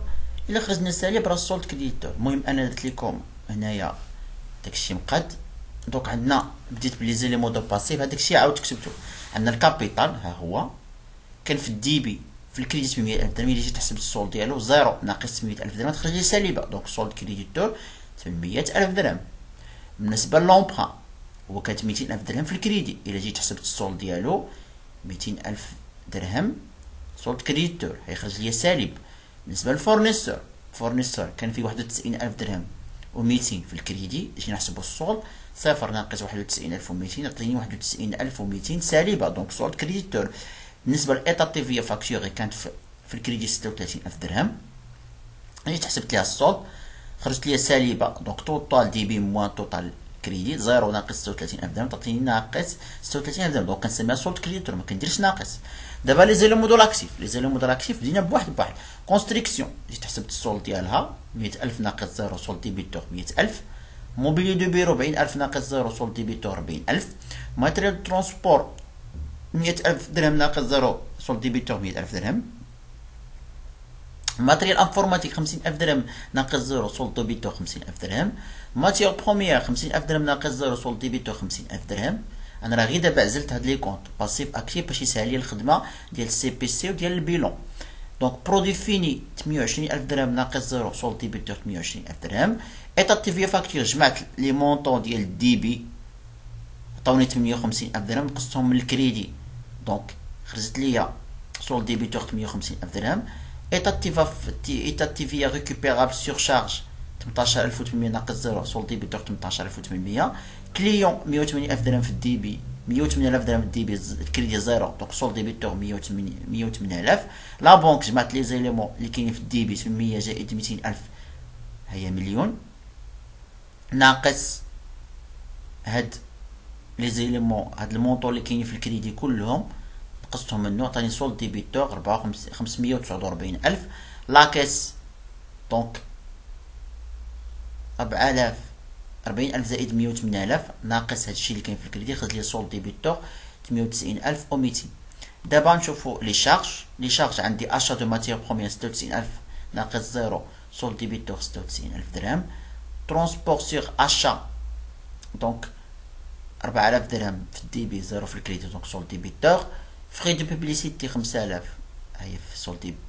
الا خرجنا سالب راه السولد كريديتور. المهم انا درت لكم هنايا داكشي مقاد. دونك عندنا بديت بلي زيليمون دو باسيف هداكشي عاود كتبتو. عندنا الكابيتال ها هو كان في الدي بي في الكريدي 800000 درهم. اللي جيت تحسب السولد ديالو 0 ناقص 800000 درهم تخرج لي سالبه. دونك السولد كريديتور 800000 درهم. بالنسبه للومبران هو كانت 200000 درهم في الكريدي. الا جيت حسبت السولد ديالو 200000 درهم سولد كريديتور هيخرج لي سالب. بالنسبه للفورنيسور كان فيه 91000 درهم و200 في الكريدي. جينا نحسبوا السولد 0 ناقص 91200 يعطيني 91200 سالبه. دونك سولد كريديتور. بالنسبه للايطاتيفيه فاكتوري كانت في الكريدي 36000 درهم. جيت حسبت ليها السولد خرجت لي سالبه. دونك توتال دي بي موان توتال كريدي 0 ناقص 36000 درهم تعطيني ناقص 36000 درهم. دونك كنسميها سولد كريديتور ما كنديرش ناقص. دابا لي زيليمون دو لاكتيف بدينا بواحد كونستريكسيون. جيت حسبت السولد ديالها 100000 ناقص 0 سولد ديبيتور 100000. موبيلي دو بيرو 40000 ناقص 0 سولد ديبيتور 40000. ماتريال ترونسبور 100000 درهم ناقص 0 سولد ديبيتور 100000 درهم. ماتريال انفورماتيك 50000 درهم ناقص 0 سولد ديبيتور 50000 درهم. ماتيير بروميير 50000 درهم ناقص 0 سولد ديبيتور 50000 درهم. انا راه غير دابا عزلت هاد لي كونت باسيف اكتيف باش يسهل لي الخدمه ديال السي بي سي وديال البيلون. دونك برودوي فيني 28000 درهم ناقص 0 سولد ديبيتور 28000 درهم. ايطاتيفيه فاكتور جمعت لي مونطون ديال الدي بي عطاوني 850000 درهم نقصتهم من الكريدي. دونك خرجت ليا سولد ديبيتور 850000 درهم. ايطاتيفيه ريكوبيرابل سور شارج 18800 ناقص 0 سولد ديبيتور 18800. كليون 180000 درهم في الدي بي 108000 درهم في الدي بي الكريدي 0 دونك سولد ديبيتور 108000. لا بونك جمعت لي زيليمون اللي كاينين في الدي بي 800 زائد 200000 هي مليون ناقص هاد لي زيليمون هاد المونطون اللي كاينين في الكريدي كلهم نقصتهم منه عطاني سولد ديبيتور 549000 لاكاس. دونك 40000 زائد 108000 ناقص هادشي اللي كاين في الكريدي خرج لي سولد ديبيتور 98200. دابا نشوفوا لي شارج عندي اشا دو ماتيير بروميير 96000 ناقص 0 سولد ديبيتور 96000 درهم. ترونسبور سيغ اشا دونك 4000 درهم في الدي بي 0 في الكريدي دونك سولد ديبيتور. فري دو بوبليسيتي 5000 هي في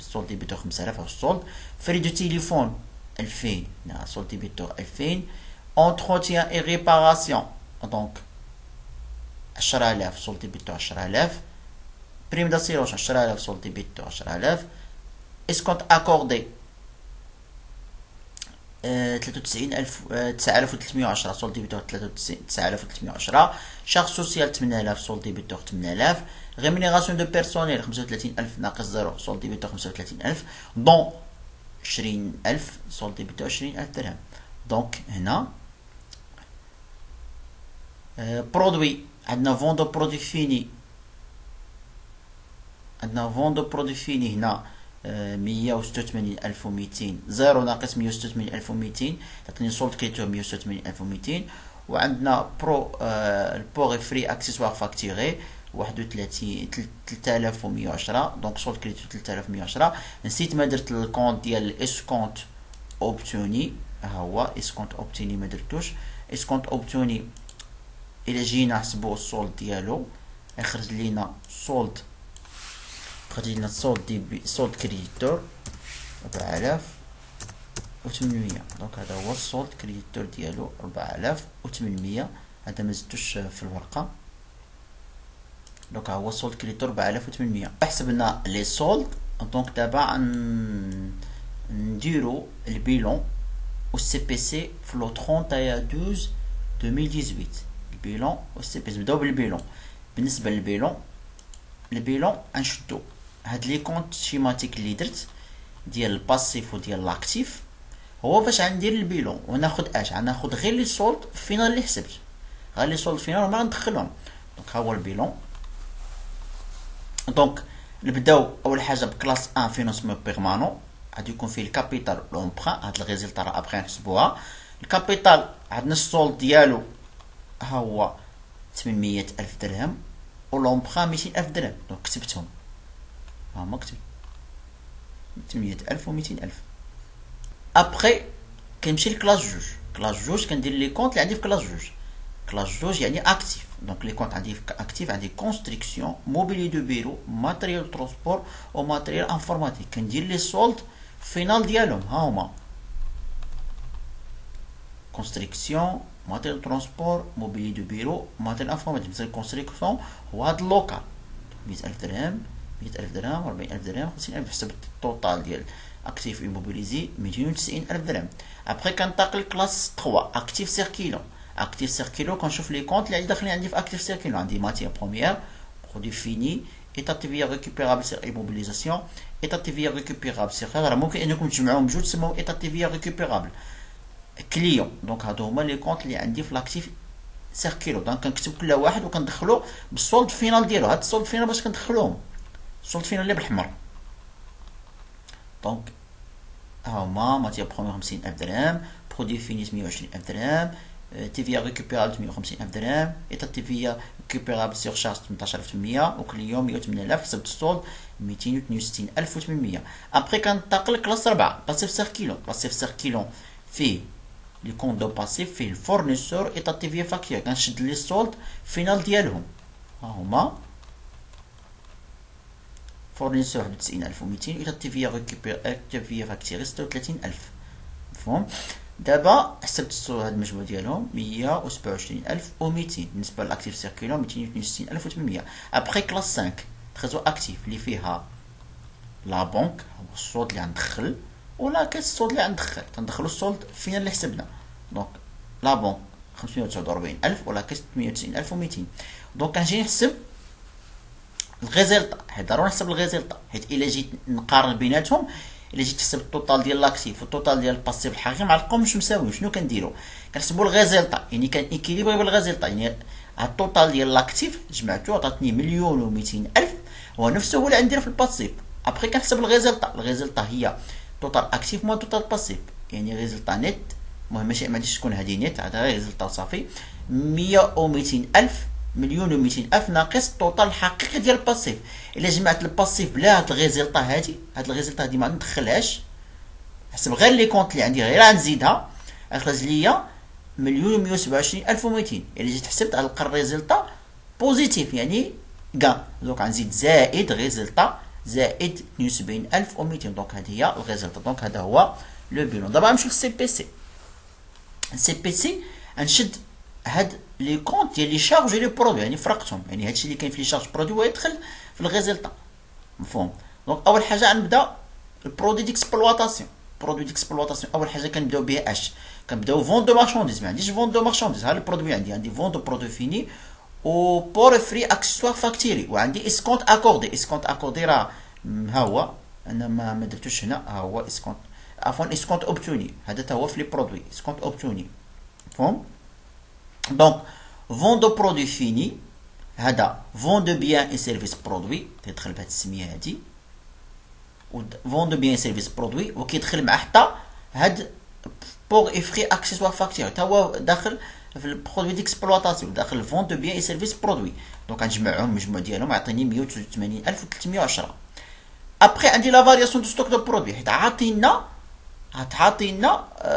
سولد ديبيتور 5000 هو السولد. فري دو تيليفون 2000 سولد ديبيتور 2000. entretien et réparation donc 10000 سولد ديبيتور 10000. بريم داسيروش 10000 سولد ديبيتور 10000. اسكونت اكوردي 93000 9310 سولد ديبيتور 9310. شارج سوسيال 8000 سولد ديبيتور 8000. ريمونيراسيون دو بيرسونيل 35000 ناقص 0 سولد ديبيتور 35000. دون 20000 سولد ديبيتور 20000 درهم. دونك هنا برودوي عندنا فون دو برودوي فيني هنا 186200 0 ناقص 186200 تعطيني سولد كريتور 186200. وعندنا البور فري اكسسوار فاكتوري 31 3110. دونك سولد كريديتور 3110. نسيت ما درت الكونت ديال اسكونت اوبتوني، ها هو اسكونت اوبتوني ما درتوش. اسكونت اوبتوني الى جينا نحسبو السولد ديالو يخرج لينا سولد، خرج لينا سولد كريديتور 4800. دونك هذا هو السولد كريديتور ديالو 4800. هذا ما زدتوش في الورقه. دونك ها هو السولد كريديتور 4800. حسبنا لي سولد. دونك دابا نديرو البيلون و سي بي سي في لو 31/12/2018. البيلون و سي بي سي. نبداو بالبيلون. بالنسبه للبيلون، البيلون غنشدو هاد لي كونت شيماتيك اللي درت ديال الباسيف وديال لاكتيف. هو فاش غندير البيلون وناخد اش، غناخد غير لي سولد فينال اللي حسبت، غير لي سولد فينال وما غندخلهم. دونك ها هو البيلون. دونك نبداو اول حاجه بكلاس 1 فينونسمون بيرمانون، غادي يكون فيه الكابيتال لومبران. هاد الريزلتا راه ابخي نحسبوها. الكابيتال عندنا السولد ديالو ها هو 800,000 درهم و لومبران 200,000 درهم. دونك كتبتهم ها هما، كتبت 800,000 و 200,000. ابخي كنمشي لكلاس جوج. كلاس جوج كندير لي كونت اللي عندي في كلاس جوج. كلاس جوج يعني اكتيف. دونك لي كونت عندي في اكتيف، عندي كونستركسيون، موبيلي دو بيرو، ماتريال ترونسبور و ماتريال انفورماتيك. كندير لي سولد فينال ديالهم ها هما كونستركسيون، ماتريال ترونسبور، موبيلي دو بيرو، ماتريال انفورماتيك. مثلا كونستركسيون هو هاد اللوكال 100,000 درهم، 100,000 درهم، 40,000 درهم، 50,000. حسب التوتال ديال اكتيف ايموبيليزي 290,000 درهم. ابخي كنتقل كلاس 3 اكتيف سيركيلون. اكتيف سيركيلون كنشوف لي كونت اللي داخلين عندي في اكتيف سيركيلون. عندي ماتيير بروميير، برودوي فيني، ايتا تي في ريكوبيرابل سير ايموبيليزاسيون، ايتا تي في ريكوبيرابل سير غير ممكن انكم تجمعوهم بجوج تسموا ايتا تي في ريكوبيرابل كليون. دونك هادو هما لي كونت اللي عندي في لاكتيف سيركيلو. دونك كنكتب كل واحد وكندخلو بالسولد فينال ديالو. هاد السولد فينال باش كندخلوهم السولد فينال اللي بالحمر. دونك ها هما ماتيير بروميير 50,000 درهم، برودوي فيني 120,000 درهم، تي في ريكوبيرابل 150,000 درهم، ايتا تي في ريكوبيرابل سيغ شارج 18,800 وكليون 180,000. حسبت السولد 262,800. ابخي كنتقل كلاس 4 باسيف سيركيلون. باسيف سيركيلون فيه لي كونت دو باسيف، فيه الفورنيسور، ايتا تي في فاكتور. كنشد لي سولد فينال ديالهم ها هما فورنيسور 91,200، ايتا تي في ريكوبير فاكتور 36,000. مفهوم؟ دابا حسبت هاد المجموع ديالهم 127,200. بالنسبه للاكتيف سيركيلون 262,800. ابخي كلاس 5 تريزو اكتيف اللي فيها لا بونك، هو السولد اللي غندخل، ولا كاس السولد اللي غندخل. كندخلو السولد فين اللي حسبنا. دونك لا بونك 549,000 ولا كاس 190,200. دونك كنجي نحسب الريزلتا. حيت ضروري نحسب الريزلتا، حيت الا جيت نقارن بيناتهم، الا جيت تحسب التوتال ديال لاكتيف والتوتال ديال الباسيف الحقيقي معلقهم مش مساويين. شنو كنديرو؟ كنحسبوا الريزلتا، يعني كنيكيليبري بالريزلتا. يعني هاد التوتال ديال لاكتيف جمعتو عطاتني 1,200,000 هو نفسه هو اللي عندي في الباسيف. ابخي كنحسب الريزلتا. الريزلتا هي توتال اكتيف مو توتال باسيف، يعني ريزلتا نت. المهم ماشي ما غاديش تكون هادي نت، هذا غير ريزلتا صافي. 1,200,000 1,200,000 ناقص التوتال الحقيقي ديال الباسيف. الا جمعت الباسيف بلا هاد الريزلتا هادي، هاد الريزلتا هادي ما ندخلهاش، حسب غير لي كونت اللي عندي غير غنزيدها، غتخرج ليا 1,127,200. الا جيت حسبت غنلقى الريزلتا بوزيتيف، يعني كاع. دونك غنزيد زائد ريزلتا زائد 72,200. دونك هذه هي الريزلتا. دونك هذا هو لو بيلون. دابا غنمشيو للسي بي سي. السي بي سي غنشد هاد لي كونت ديال لي شارج لي برودوي، يعني فرقتهم، يعني هادشي اللي كاين في لي شارج برودوي يدخل في الريزلتا. مفهوم؟ دونك اول حاجه غنبدا البرودوي ديكسبلواتاسيون. برودوي ديكسبلواتاسيون اول حاجه كنبداو بها اش؟ كنبداو فون دو مارشانديز. ما عنديش فون دو مارشانديز، ها البرودوي عندي فون دو برودوي فيني و بور فري اكسسوار فاكتيري، وعندي اسكونت اكوردي. اسكونت اكوردي راه ها هو، انا ما درتوش هنا، ها هو اسكونت، عفوا اسكونت اوبتوني. هذا تا هو في لي برودوي اسكونت اوبتوني. مفهوم؟ دونك فون دو برودوي فيني هذا فون دو بيان اي سيرفيس برودوي، تيدخل بهاد السميه هادي، و فون دو بيان سيرفيس برودوي، وكيدخل مع حتى هاد بور اي فري اكسسوار فاكتير، تا هو داخل في البرودوي ديكسبلوطاسيون داخل الفون دو بيان اي سيرفيس برودوي. دونك غنجمعهم المجموع ديالهم يعطيني 188310. ابخي عندي لا فارياسيون دو ستوك دو برودوي، حيت عطينا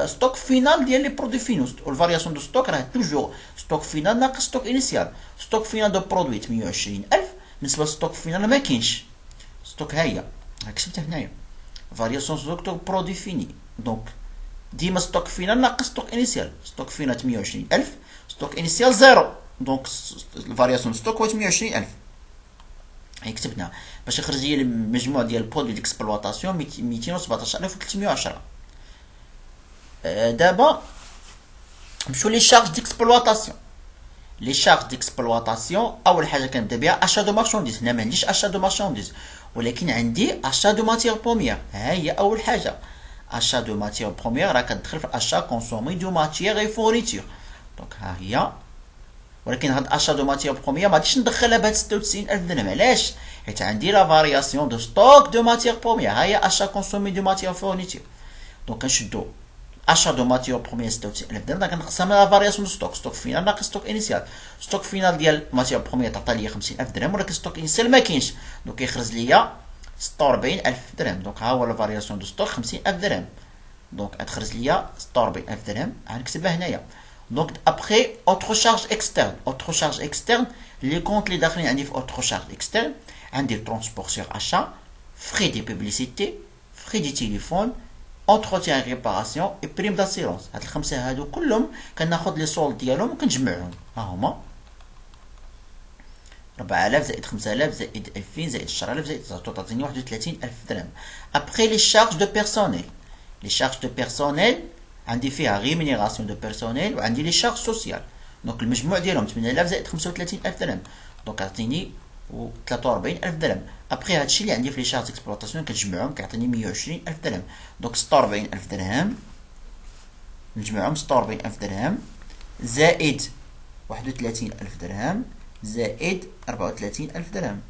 ستوك فينال ديال لي برودوي فينو، والفارياسيون دو ستوك راه توجور ستوك فينال ناقص ستوك انيسيال. ستوك فينال دو برودوي 220000 بالنسبه لستوك فينال ما كاينش ستوك، ها هي كتبتها هنايا فارياسيون ستوك دو برودوي فيني. دونك ديما ستوك فينال ناقص ستوك انيسيال، ستوك فينال 280000 ستوك انيسيال زيرو، دونك الفارياسيون ستوك هو 28000. هي كتبنا باش يخرج لي المجموع ديال البرودوي ديكسبلوطاسيون 217310. دابا نمشيو لي شارج ديكسبلوطاسيون. لي شارج ديكسبلوطاسيون اول حاجه كنبدا بها اشا دو مارشانديز. هنا ما عنديش اشا دو مارشانديز ولكن عندي اشا دو ماتيير بروميير. ها هي اول حاجه اشا دو ماتيير بروميير، راه كتدخل في اشا كونسومي دو ماتيير اي فورنيتور. دونك ها هي، ولكن هاد اشا دو ماتيير بروميير ما غاديش ندخلها بهاد 96000 درهم. علاش؟ حيت عندي لا فارياسيون دو ستوك دو ماتيير بروميير، ها هي اشا كونسومي دو ماتيير فورنيتور. دونك كنشدو اشا دو ماتيير بروميير 96000 درهم، كنقسمها لا فارياسيون دو ستوك. ستوك فينال ناقص ستوك انيسيال. ستوك فينال ديال ماتيير بروميير تعطى ليا 50000 درهم، ولكن ستوك انيسيال ما كاينش، دونك كيخرج ليا 46000 درهم. دونك ها هو لا فارياسيون دو ستوك 50000 درهم، دونك غتخرج ليا 46000 درهم. غنكتبها هنايا. دونك ابخي اوتر شارج اكسترن. اوتر شارج اكسترن لي كونت اللي داخلين عندي في اوتر شارج اكسترن، عندي ترونسبور سيغ اشا، فري دي بوبليسيتي، فري دي تيليفون، اونتروتيان ريباراسيون اي بريم داسيرونس. هاد الخمسه هادو كلهم كناخد لي سولد ديالهم وكنجمعهم. ها هما 4000 زائد 5000 زائد 2000 زائد 10000 زائد تعطيني 31000 درهم. ابخي لي شارج دو بيرسونيل. لي شارج دو بيرسونيل عندي فيها ريمينيراسيون دو بيرسونيل وعندي لي شارج سوسيال. دونك المجموع ديالهم 8000 زائد 35000 درهم، دونك عطيني 43000 درهم. ابخي هادشي اللي عندي في لي شارج اكسبلوطاسيون كنجمعهم كيعطيني 120000 درهم. دونك 46000 درهم نجمعهم 46000 درهم زائد 31000 درهم زائد 34000 درهم،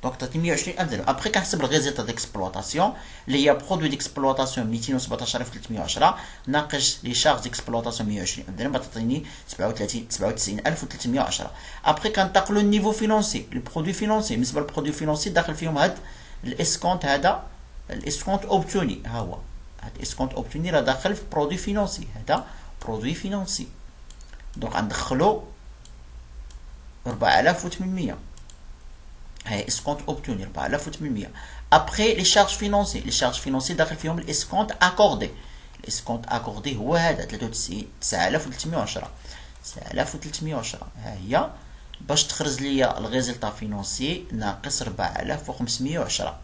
دونك تعطيني 120000 درهم. ابخي كنحسب الريزلتا ديكسبلوطاسيون اللي هي برودوي ديكسبلوطاسيون 217310 ناقص لي شارج ديكسبلوطاسيون 120000 درهم تعطيني 99310. ابخي كنتقلوا النيفو فينونسي البرودوي فينونسي. بالنسبه للبرودوي فينونسي داخل فيهم هاد الاسكونت، هذا الاسكونت اوبتوني، ها هو هاد الاسكونت اوبتوني راه داخل في برودوي فينونسي، هذا برودوي فينونسي. دونك غندخلو 4800، هاي اسكونت اوبتوني 4800. ابخي لي شارج فينونسي. لي شارج فينونسي داخل فيهم الاسكونت اكوردي. الاسكونت اكوردي هو هذا 9310 9310. ها هي باش تخرج ليا الريزلتا فينونسي ناقص 4510.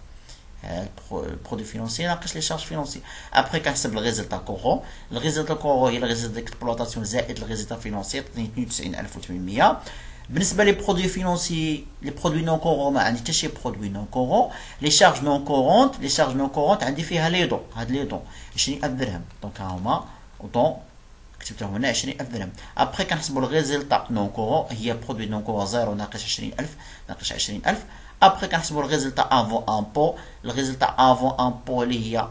البرودوي فينونسي ناقص لي شارج فينونسي. ابخي كنحسب الريزلتا كورون. الريزلتا كورون هي الريزلتا ديكسبلوطاسيون زائد الريزلتا فينونسي تعطيني 92800. بالنسبه لي برودوي فينونسي لي برودوي نون كورون ما عندي حتى شي برودوي نون كورون. لي شارج نون كورونت لي شارج نون كورونت عندي فيها لي دون، هاد لي دون 20000 درهم. دونك ها هما دون كتبتهم هنا 20000 درهم. ابخي كنحسبوا الريزلتا نون كورون هي برودوي نون كورون زيرو ناقص 20000 ناقص 20000. ابخي كنحسبوا الريزلتا افون امبو. الريزلتا افون امبو اللي هي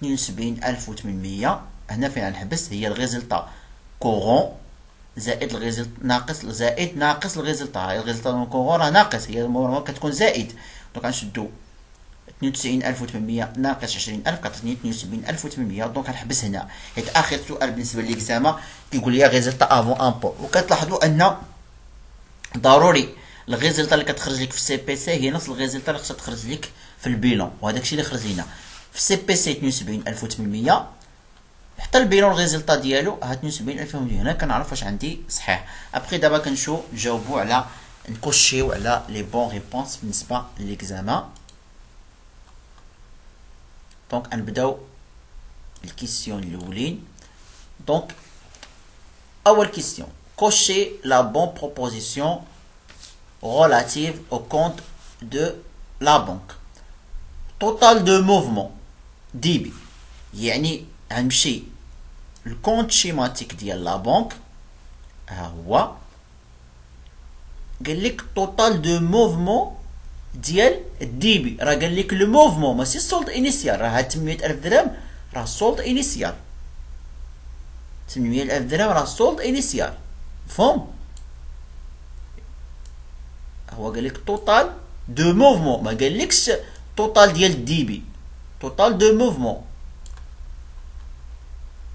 72800. هنا فين غنحبس هي الريزلتا كورون زائد الريزلت ناقص زائد ناقص الريزلتا. الريزلتا نون كورون راه ناقص، هي نورمالمون كتكون زائد. دونك غنشدو 92800 ناقص 20000 كتعطيني 72800. دونك غنحبس هنا حيت اخر سؤال بالنسبه ليكزاما كيقول لي ريزلتا افون امبو. وكتلاحظوا ان ضروري الريزلتا اللي كتخرج لك في السي بي سي هي نفس الريزلتا اللي خصها تخرج لك في البيلون، وهذاك الشيء اللي خرج لينا في السي بي سي 72800. حتى البيلون الريزلتا ديالو ها 72800. هنا كنعرف واش عندي صحيح. ابخي دابا كنشوف نجاوبوا على نكوشيو على لي بون ريبونس بالنسبه ليكزامان. دونك نبداو الكيسيون الاولين. دونك اول كيسيون cocher la bonne proposition relative au compte de la banque. Total de mouvement DB يعني غنمشي الكونت شيماتيك ديال لا بنك ها هو قال لك توتال دو موفمون ديال الدي بي. راه قال لك لو موفمون ماشي السولد انيسيال، راه هاد 800000 درهم راه السولد انيسيال. 800,000 درهم راه سولد انيسيال. مفهوم؟ هو قال لك توتال دو موفمون، ما قالكش توتال ديال الديبي، توتال دو موفمون.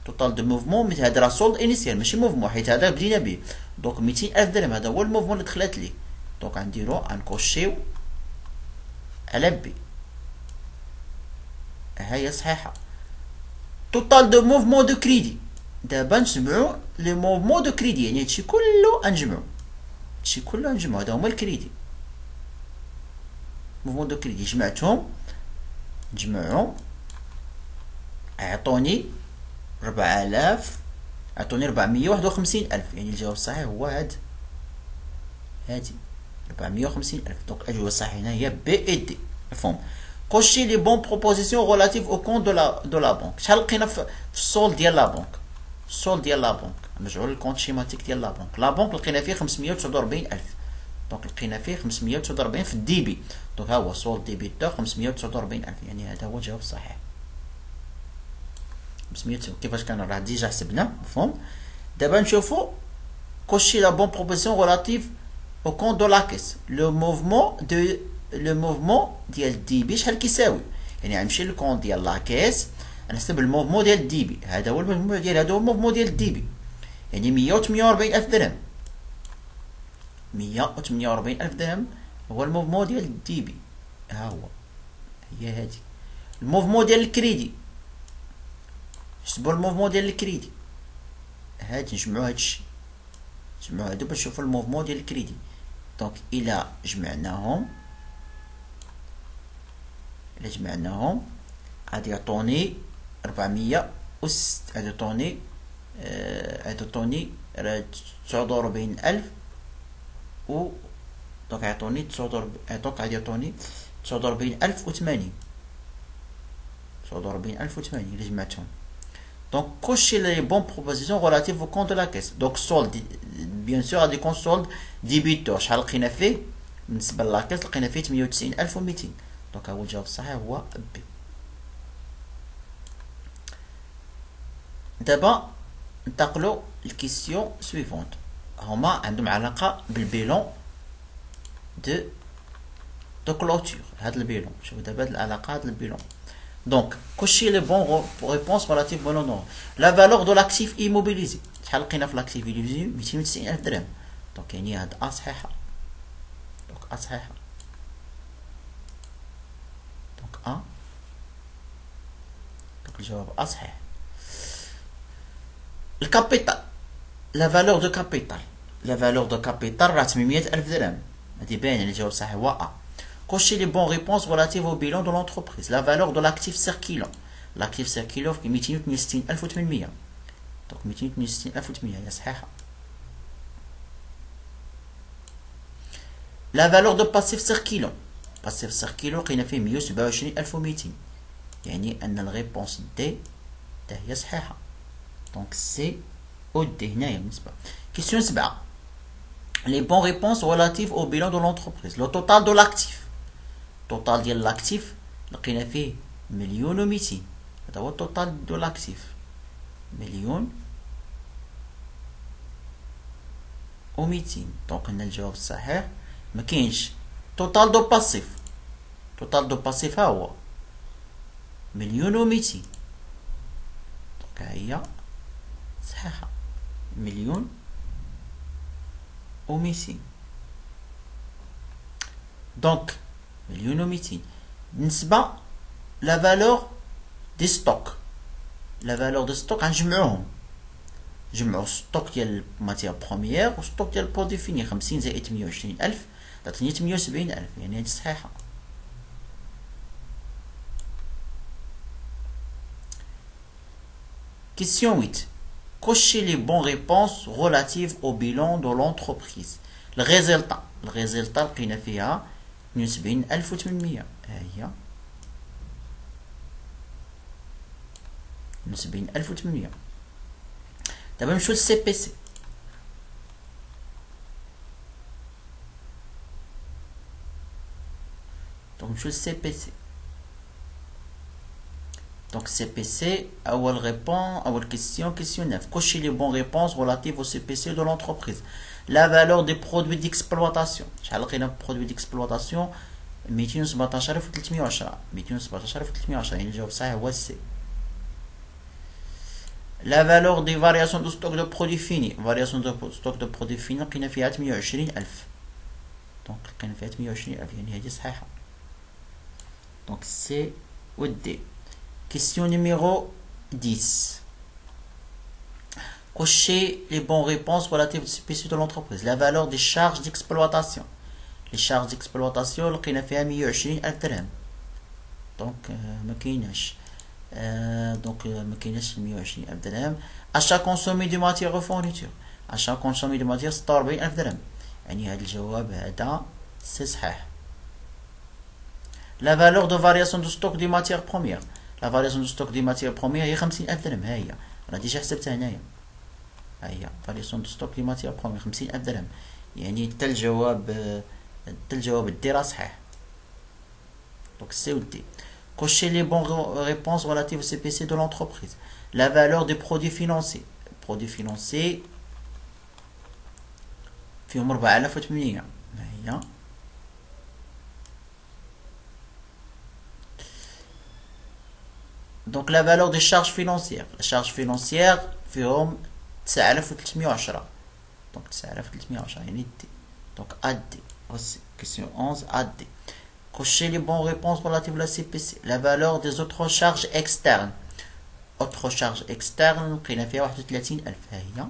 توتال دو موفمون مثل هذا راه سولد انيسيال ماشي موفمون، حيت هذا بدينا به. دونك 200,000 درهم هذا هو الموفمون اللي دخلت ليه. دونك غنديرو غنكوشيو على بي، ها هي صحيحه. توتال دو موفمون دو كريدي، دابا نجمعو لي موفمون دو كريدي، يعني هادشي كله غنجمعو، هادشي كله غنجمعو، هذا هما الكريدي. موفمون دو كريدي جمعتهم، نجمعهم عطوني 4000، عطوني 451,000، يعني الجواب الصحيح هو هادي 450,000. دونك الأجوبة الصحيحة هنا هي بي اي دي. مفهوم؟ كوشي لي بون بروبوزيسيون ريلاتيف او كونت دو لا بنك. شحال لقينا في السول ديال لا بنك؟ السول ديال لا بنك نرجعو للكونت شيماتيك ديال لا بنك. لا بنك لقينا فيه 549,000، دونك لقينا فيه 549 في الديبي. دونك ها هو سول ديبيتور 549,000، يعني هذا هو الجواب الصحيح. 500 كيفاش كان راه ديجا حسبنا. مفهوم؟ دابا نشوفو كوشي لا بون بروبوزيسيون ريلاتيف au compte de la caisse. le mouvement ديال الديبي شحال كيساوي؟ يعني غنمشي للكونت ديال لا كيس نحسب الموفمون ديال الديبي، هذا هو الموفمون ديال هذا هو الموفمون ديال الديبي، يعني 148,000 درهم. 148,000 درهم هو الموفمون ديال الديبي، ها هو، هي هادي. الموفمون ديال الكريدي، حسبوا الموفمون ديال الكريدي، هادي نجمعوا هادشي، نجمعوا هادو باش نشوفوا الموفمون ديال الكريدي. دونك إلا جمعناهم غادي يعطوني 400 غادي يعطوني 49,000 و دونك يعطوني 49,080 إلا جمعتهم. دونك كوشي لي بون بروبوزيسيون ريلاتيف او كونت دو لا كيس. دونك سولد بيان سور غادي يكون سولد ديبيتور، شحال لقينا فيه بالنسبه لاكيس؟ لقينا فيه 98,200. دونك هو الجواب الصحيح هو بي. دابا ننتقلوا للكيسيون سويفونت، هما عندهم علاقه بالبيلون دو كلوتور. هاد البيلون شوفوا دابا هاد العلاقه، هاد البيلون. Donc, cocher les bonnes réponses relatives au non. La valeur de l'actif immobilisé. شحال لقينا في l'actif immobilisé؟ 290,000 درهم. دونك يعني هاد أ صحيحة. دونك أ صحيحة. دونك أ. دونك الجواب أ صحيح. الكابيتال. لا فالور دو كابيتال. لا فالور دو كابيتال راه 800,000 درهم. هادي باينة يعني الجواب الصحيح هو أ. Cochez les bonnes réponses relatives au bilan de l'entreprise. La valeur de l'actif circulant. L'actif circulant في 262,800. Donc 262,800 هي صحيحة. La valeur de passif circulant. Passif circulant لقينا فيه 127,200. يعني أن الريبونس دي هي صحيحة. Donc سي أو دي هنايا بالنسبة. Question 7. Les bonnes réponses relatives au bilan de l'entreprise. Le total de l'actif. التوتال ديال لاكتيف لقينا فيه 1,200,000، هذا هو التوتال ديال لاكتيف 1,200,000. دونك هنا الجواب الصحيح ما كاينش. توتال دو باسيف، توتال دو باسيف ها هو 1,200,000. دونك ها هي صحيحة 1,200,000. دونك 1,200,000. بالنسبة لا فالور دي ستوك، لا فالور دي ستوك غنجمعوهم، نجمعو ستوك ديال ماتيير بروميير و ستوك ديال بو ديفيني. 50 زائد 120,000 تعطيني 78,000، يعني هادي صحيحة. Question 8. Cochez les bonnes réponses relatives au bilan de l'entreprise. الريزلتا لقينا فيها 72,800، ها هي 72,800. دابا نمشيو للسي بي سي. دونك نمشيو للسي بي سي. Donc CPC, أول répond, أول question 9. Cochez les bonnes réponses relatives au CPC de l'entreprise. La valeur des produits d'exploitation. شحال لقينا produits d'exploitation 217310 217310 يعني الجواب الصحيح هو C. La valeur des variations de stock de produits finis. Variation de stock de produits finis لقينا فيها 28000. Donc لقينا فيها 28000 يعني هذه صحيحة. Donc C ou D. Question numéro 10. Cochez les bonnes réponses relatives au CPC de l'entreprise. La valeur des charges d'exploitation. Les charges d'exploitation لقينا فيها 120000 درهم. Donc ما كايناش. Donc ما كايناش 120000 درهم. Achat consommé de matière de fourniture. Achat consommé de matière 46000 درهم. يعني هذا الجواب هذا سي صحيح. La valeur de variation de stock des matières premières. La variation de stock des matières premières هي 50000 درهم. ها هي انا ديجا حسبتها هنايا. ها هي variation de stock des matières premières 50000 درهم. يعني حتى الجواب دي راه صحيح. Donc C ou D. Cochez les bonnes réponses relatives au CPC de l'entreprise. La valeur des produits financiers. Produits financiers فيهم 4800. ها هي. Donc la valeur des charges financières. La charge financière فيهم 9310. Donc 9310 يعني D. Donc AD. Aussi, question 11 AD. Cochez les bonnes réponses relatives à la CPC. La valeur des autres charges externes. Autres charges externes لقينا فيها 31000. ها هي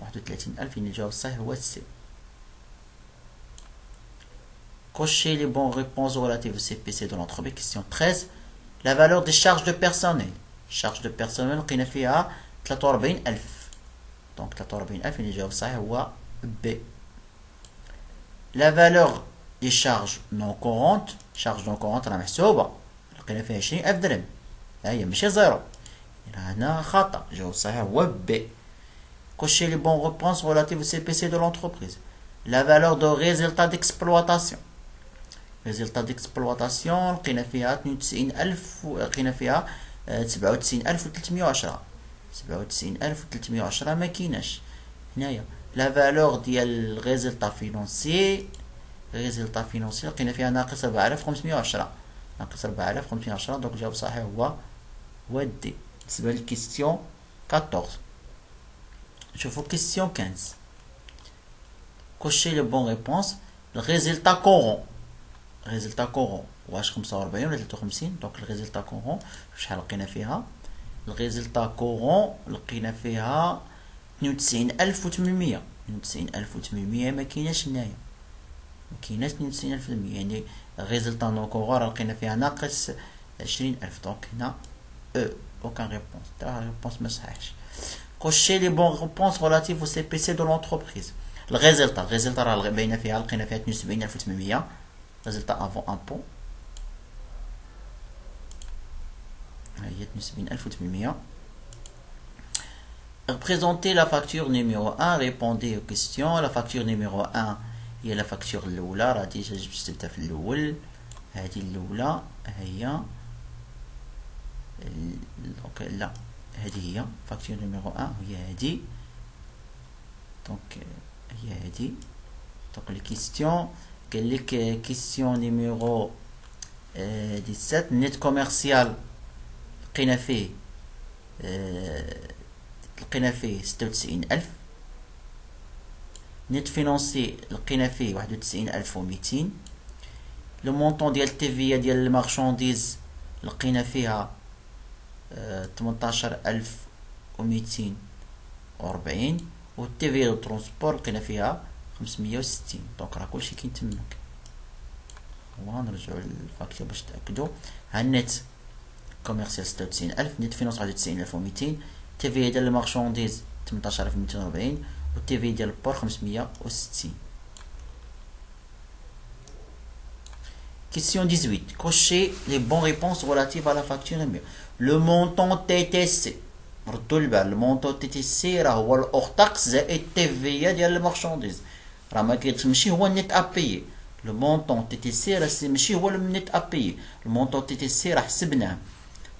31000 يعني الجواب الصحيح هو C. Cochez les bonnes réponses relatives au CPC de l'entreprise. Question 13. La valeur des charges de personnel. Charges de personnel لقينا فيها 43000. Donc 43000 يعني الجواب الصحيح هو B. La valeur des charges non courantes. Charges non courantes راه محسوبة لقينا فيها 20000 درهم. ها هي ماشي زيرو. هنا خطأ. الجواب الصحيح هو B. Cochez les bonnes réponses relatives au CPC de l'entreprise. La valeur de résultat d'exploitation. résultat d'exploitation لقينا فيها 92000 لقينا فيها 97310. 97310 ما كايناش هنايا. لا فالور ديال الريزلتا فينونسي لقينا فيها ناقص 4510. ناقص 4510. دونك الجواب الصحيح هو دي. بالنسبه للكيستيون 14. نشوفو كيستيون 15. كوشي لي بون ريبونس. الريزلتا كورون. ريزلتا كورون واش 45 ولا 53. دونك الريزلتا كورون شحال لقينا فيها؟ الريزلتا كورون لقينا فيها 92800. 92800 ما كايناش هنايا. ما كايناش 92800 يعني الريزلتا نو كورون لقينا فيها ناقص 20000. دونك هنا او aucun réponse. Ta réponse ما صحيحش. Cochez les bonnes réponses relatives au CPC de l'entreprise. الريزلتا راه باينه فيها لقينا فيها 72800. résultat avant impôt هي 72800. Représentez la facture numéro 1. Répondez aux questions. La facture numéro 1 هي la facture الأولى. راه ديجا جبتها في الأول. هذه الأولى هي دونك لا هذه هي facture numéro 1 هي هذه. دونك هي هذه. دونك les questions قال لك كيستيون نيميرو 17. نت كوميرسيال لقينا فيه 96000. نت فينونسي لقينا فيه 91200. لو مونطون ديال التيفيا ديال المارشانديز لقينا فيها 18240. والتيفيا دو ترونسبور لقينا فيها 560. دونك راه كلشي كاين تماك. هو نرجعو للفاكتور باش نتاكدو. ها النت كوميرسيال 96000. نت فينونس 91200. تي في ديال المارشانديز 18240. والتي في ديال البور 560. Question 18. Cochez les bonnes réponses relatives à la facture numéro. Le montant TTC. ردوا البال. المونطون TTC راه هو الأورتاكس زائد التيفيا ديال المارشانديز. راه ما كيتمشي هو النت ابيي. لو مونطون TTC راه ماشي هو النت ابيي. المونطون TTC راه حسبناه.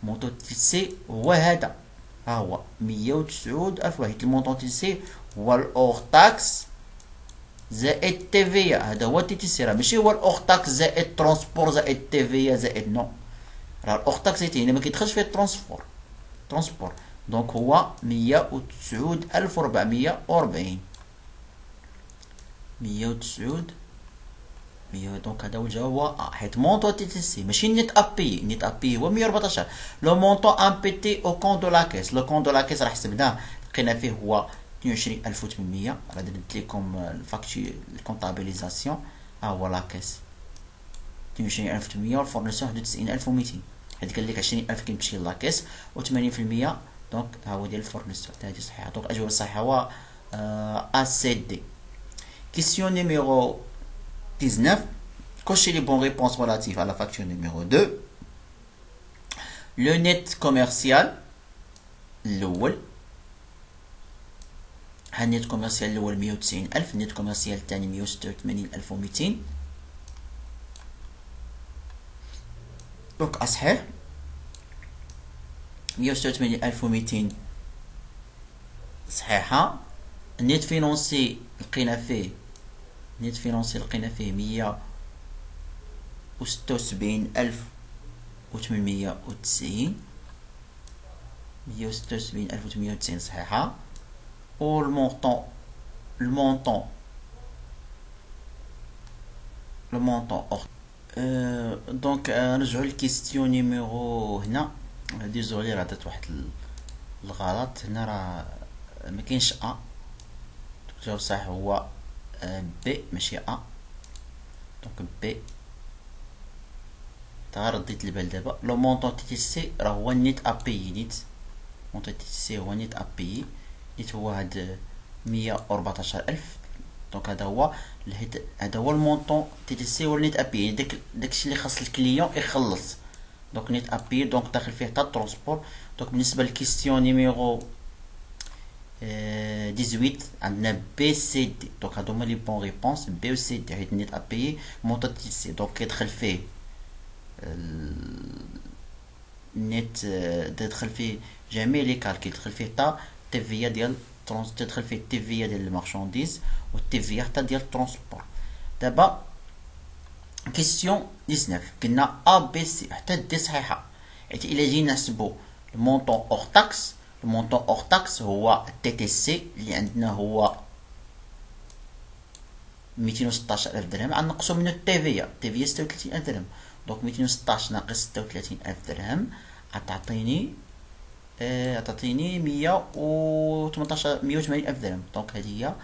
مونطون تي سي هو هذا، ها هو 1090000 واحد. المونطون تي سي هو الاور تاكس زائد تي في، هذا هو تي سي، راه ماشي هو الاور تاكس زائد ترونسبور زائد تي في زائد نو، راه الاور تاكس هنا ما كيدخلش فيه ترونسبور. دونك هو 199440 109 دونك هذا هو الجواب، هو حيت مونطون تي سي ماشي نيت ابي. نيت ابي هو 114. لو مونطون ام بي تي او كون دو لا كيس، لو كون دو لا كيس راه حسبناه لقينا فيه هو 22800. راه درت لكم الفاكتور الكونطابيليزاسيون، ها هو لا كيس 22800 والفورنيسور 91200. حيت قال لك 20000 كيمشي لاكيس و80%، دونك ها هو ديال الفورنيسور. هذه صحيحه. دونك الاجوبه الصحيحه هو ا سي دي. Question numéro 19. Cochez les bonnes réponses relatives à la facture numéro 2. Le net commercial الأول، النت كوميرسيال الأول 190000، النت كوميرسيال الثاني 186200. دونك أصحيح 186200 صحيحة. النت فينونسي لقينا فيه 176890، 176890 صحيحة. و المونطون دونك نرجعو للكيستيون نيميرو هنا. ديزولي راه درت واحد الغلط هنا، راه مكاينش ا. الجواب الصحيح هو بي ماشي ا. دونك بي رديت البال دابا. لو مونطون تي سي راه هو نيت ابي. نيت مونطون تي سي هو نيت ابي، نيت هو هاد 114000. دونك هذا هو المونطون تي سي هو نيت ابي، يعني داكشي اللي خاص الكليون يخلص. دونك نيت ابي دونك داخل فيه حتى الترونسبور. دونك بالنسبه للكيستيون نيميرو 18 عندنا بي سي دي. دونك هادو هما لي بون ريبونس بي و سي دي، حيت نيت ابي مونطون تي سي دونك كيدخل فيه نت، تدخل فيه جميع لي كالكيل، تدخل فيه حتى التيفيا ديال تدخل فيه التيفيا ديال المارشانديز والتيفيا حتى ديال الترونسبور. دابا كيسيون 19 قلنا ا بي سي حتى دي صحيحه، حيت الا جينا نحسبو المونطون اور تاكس، المونطون اور تاكس هو تي تي سي اللي عندنا هو 216000 درهم، غنقصو منو التيفيا، التيفيا 36000 درهم. دونك 216 ناقص 36000 درهم غتعطيني 118000 درهم. دونك هذه هي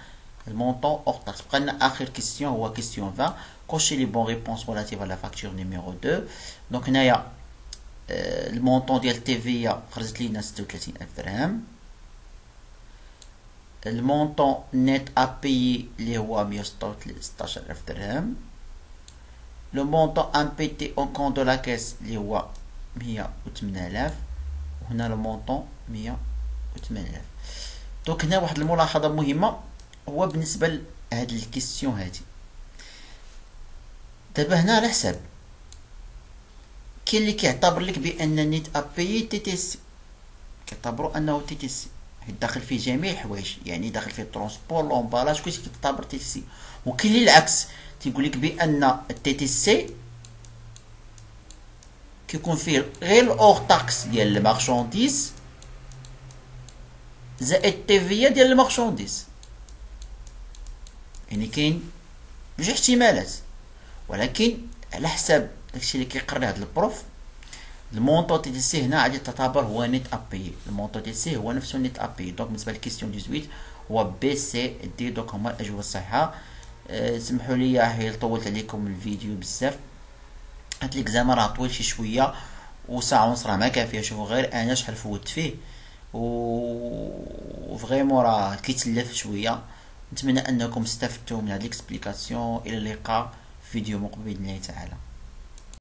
المونطون اور تاكس. بقى لنا اخر كيستيون هو كيستيون 20. كوشي لي بون ريبونس ريلاتيف على فاكتور نيميرو 2. دونك هنايا المونطون ديال التيفيا خرجت لينا 36000 درهم. المونطون نت ابي اللي هو 116000 درهم. لو مونطون امبيتي اون كون دو لا كيس اللي هو 108000، وهنا لو مونطون 108000. دونك هنا واحد الملاحظه مهمه هو بالنسبه لهاد الكيستيون هادي. دابا هنا على حساب كاين اللي كيعتبر لك بان نيت ابي تي تي سي، كيعتبروا انه تي تي سي حيت داخل فيه جميع الحوايج، يعني داخل فيه الترونسبور لومبالاج كلشي كيعتبر تي تي سي. وكاين اللي العكس تيقول لك بان التي تي سي كيكون فيه غير الاور تاكس ديال المارشانديز زائد التيفيا ديال المارشانديز، يعني كاين جوج احتمالات. ولكن على حساب داكشي اللي كيقري هاد البروف، المونطون تي سي هنا غادي تعتبر هو نيت ابي، المونطون تي سي هو نفسه نيت ابي. دونك بالنسبه للكيستيون 18 هو بي سي دي. دونك هما الاجوبه الصحيحه. سمحوا لي حيت طولت عليكم الفيديو بزاف، هاد ليكزامان راه طويل شي شويه وساعه ونص راه ما كافيه. شوفوا غير انا شحال فوت فيه و فريمون راه كيتلف شويه. نتمنى انكم استفدتوا من هاد ليكسبليكاسيون. الى اللقاء في فيديو مقبل باذن الله تعالى.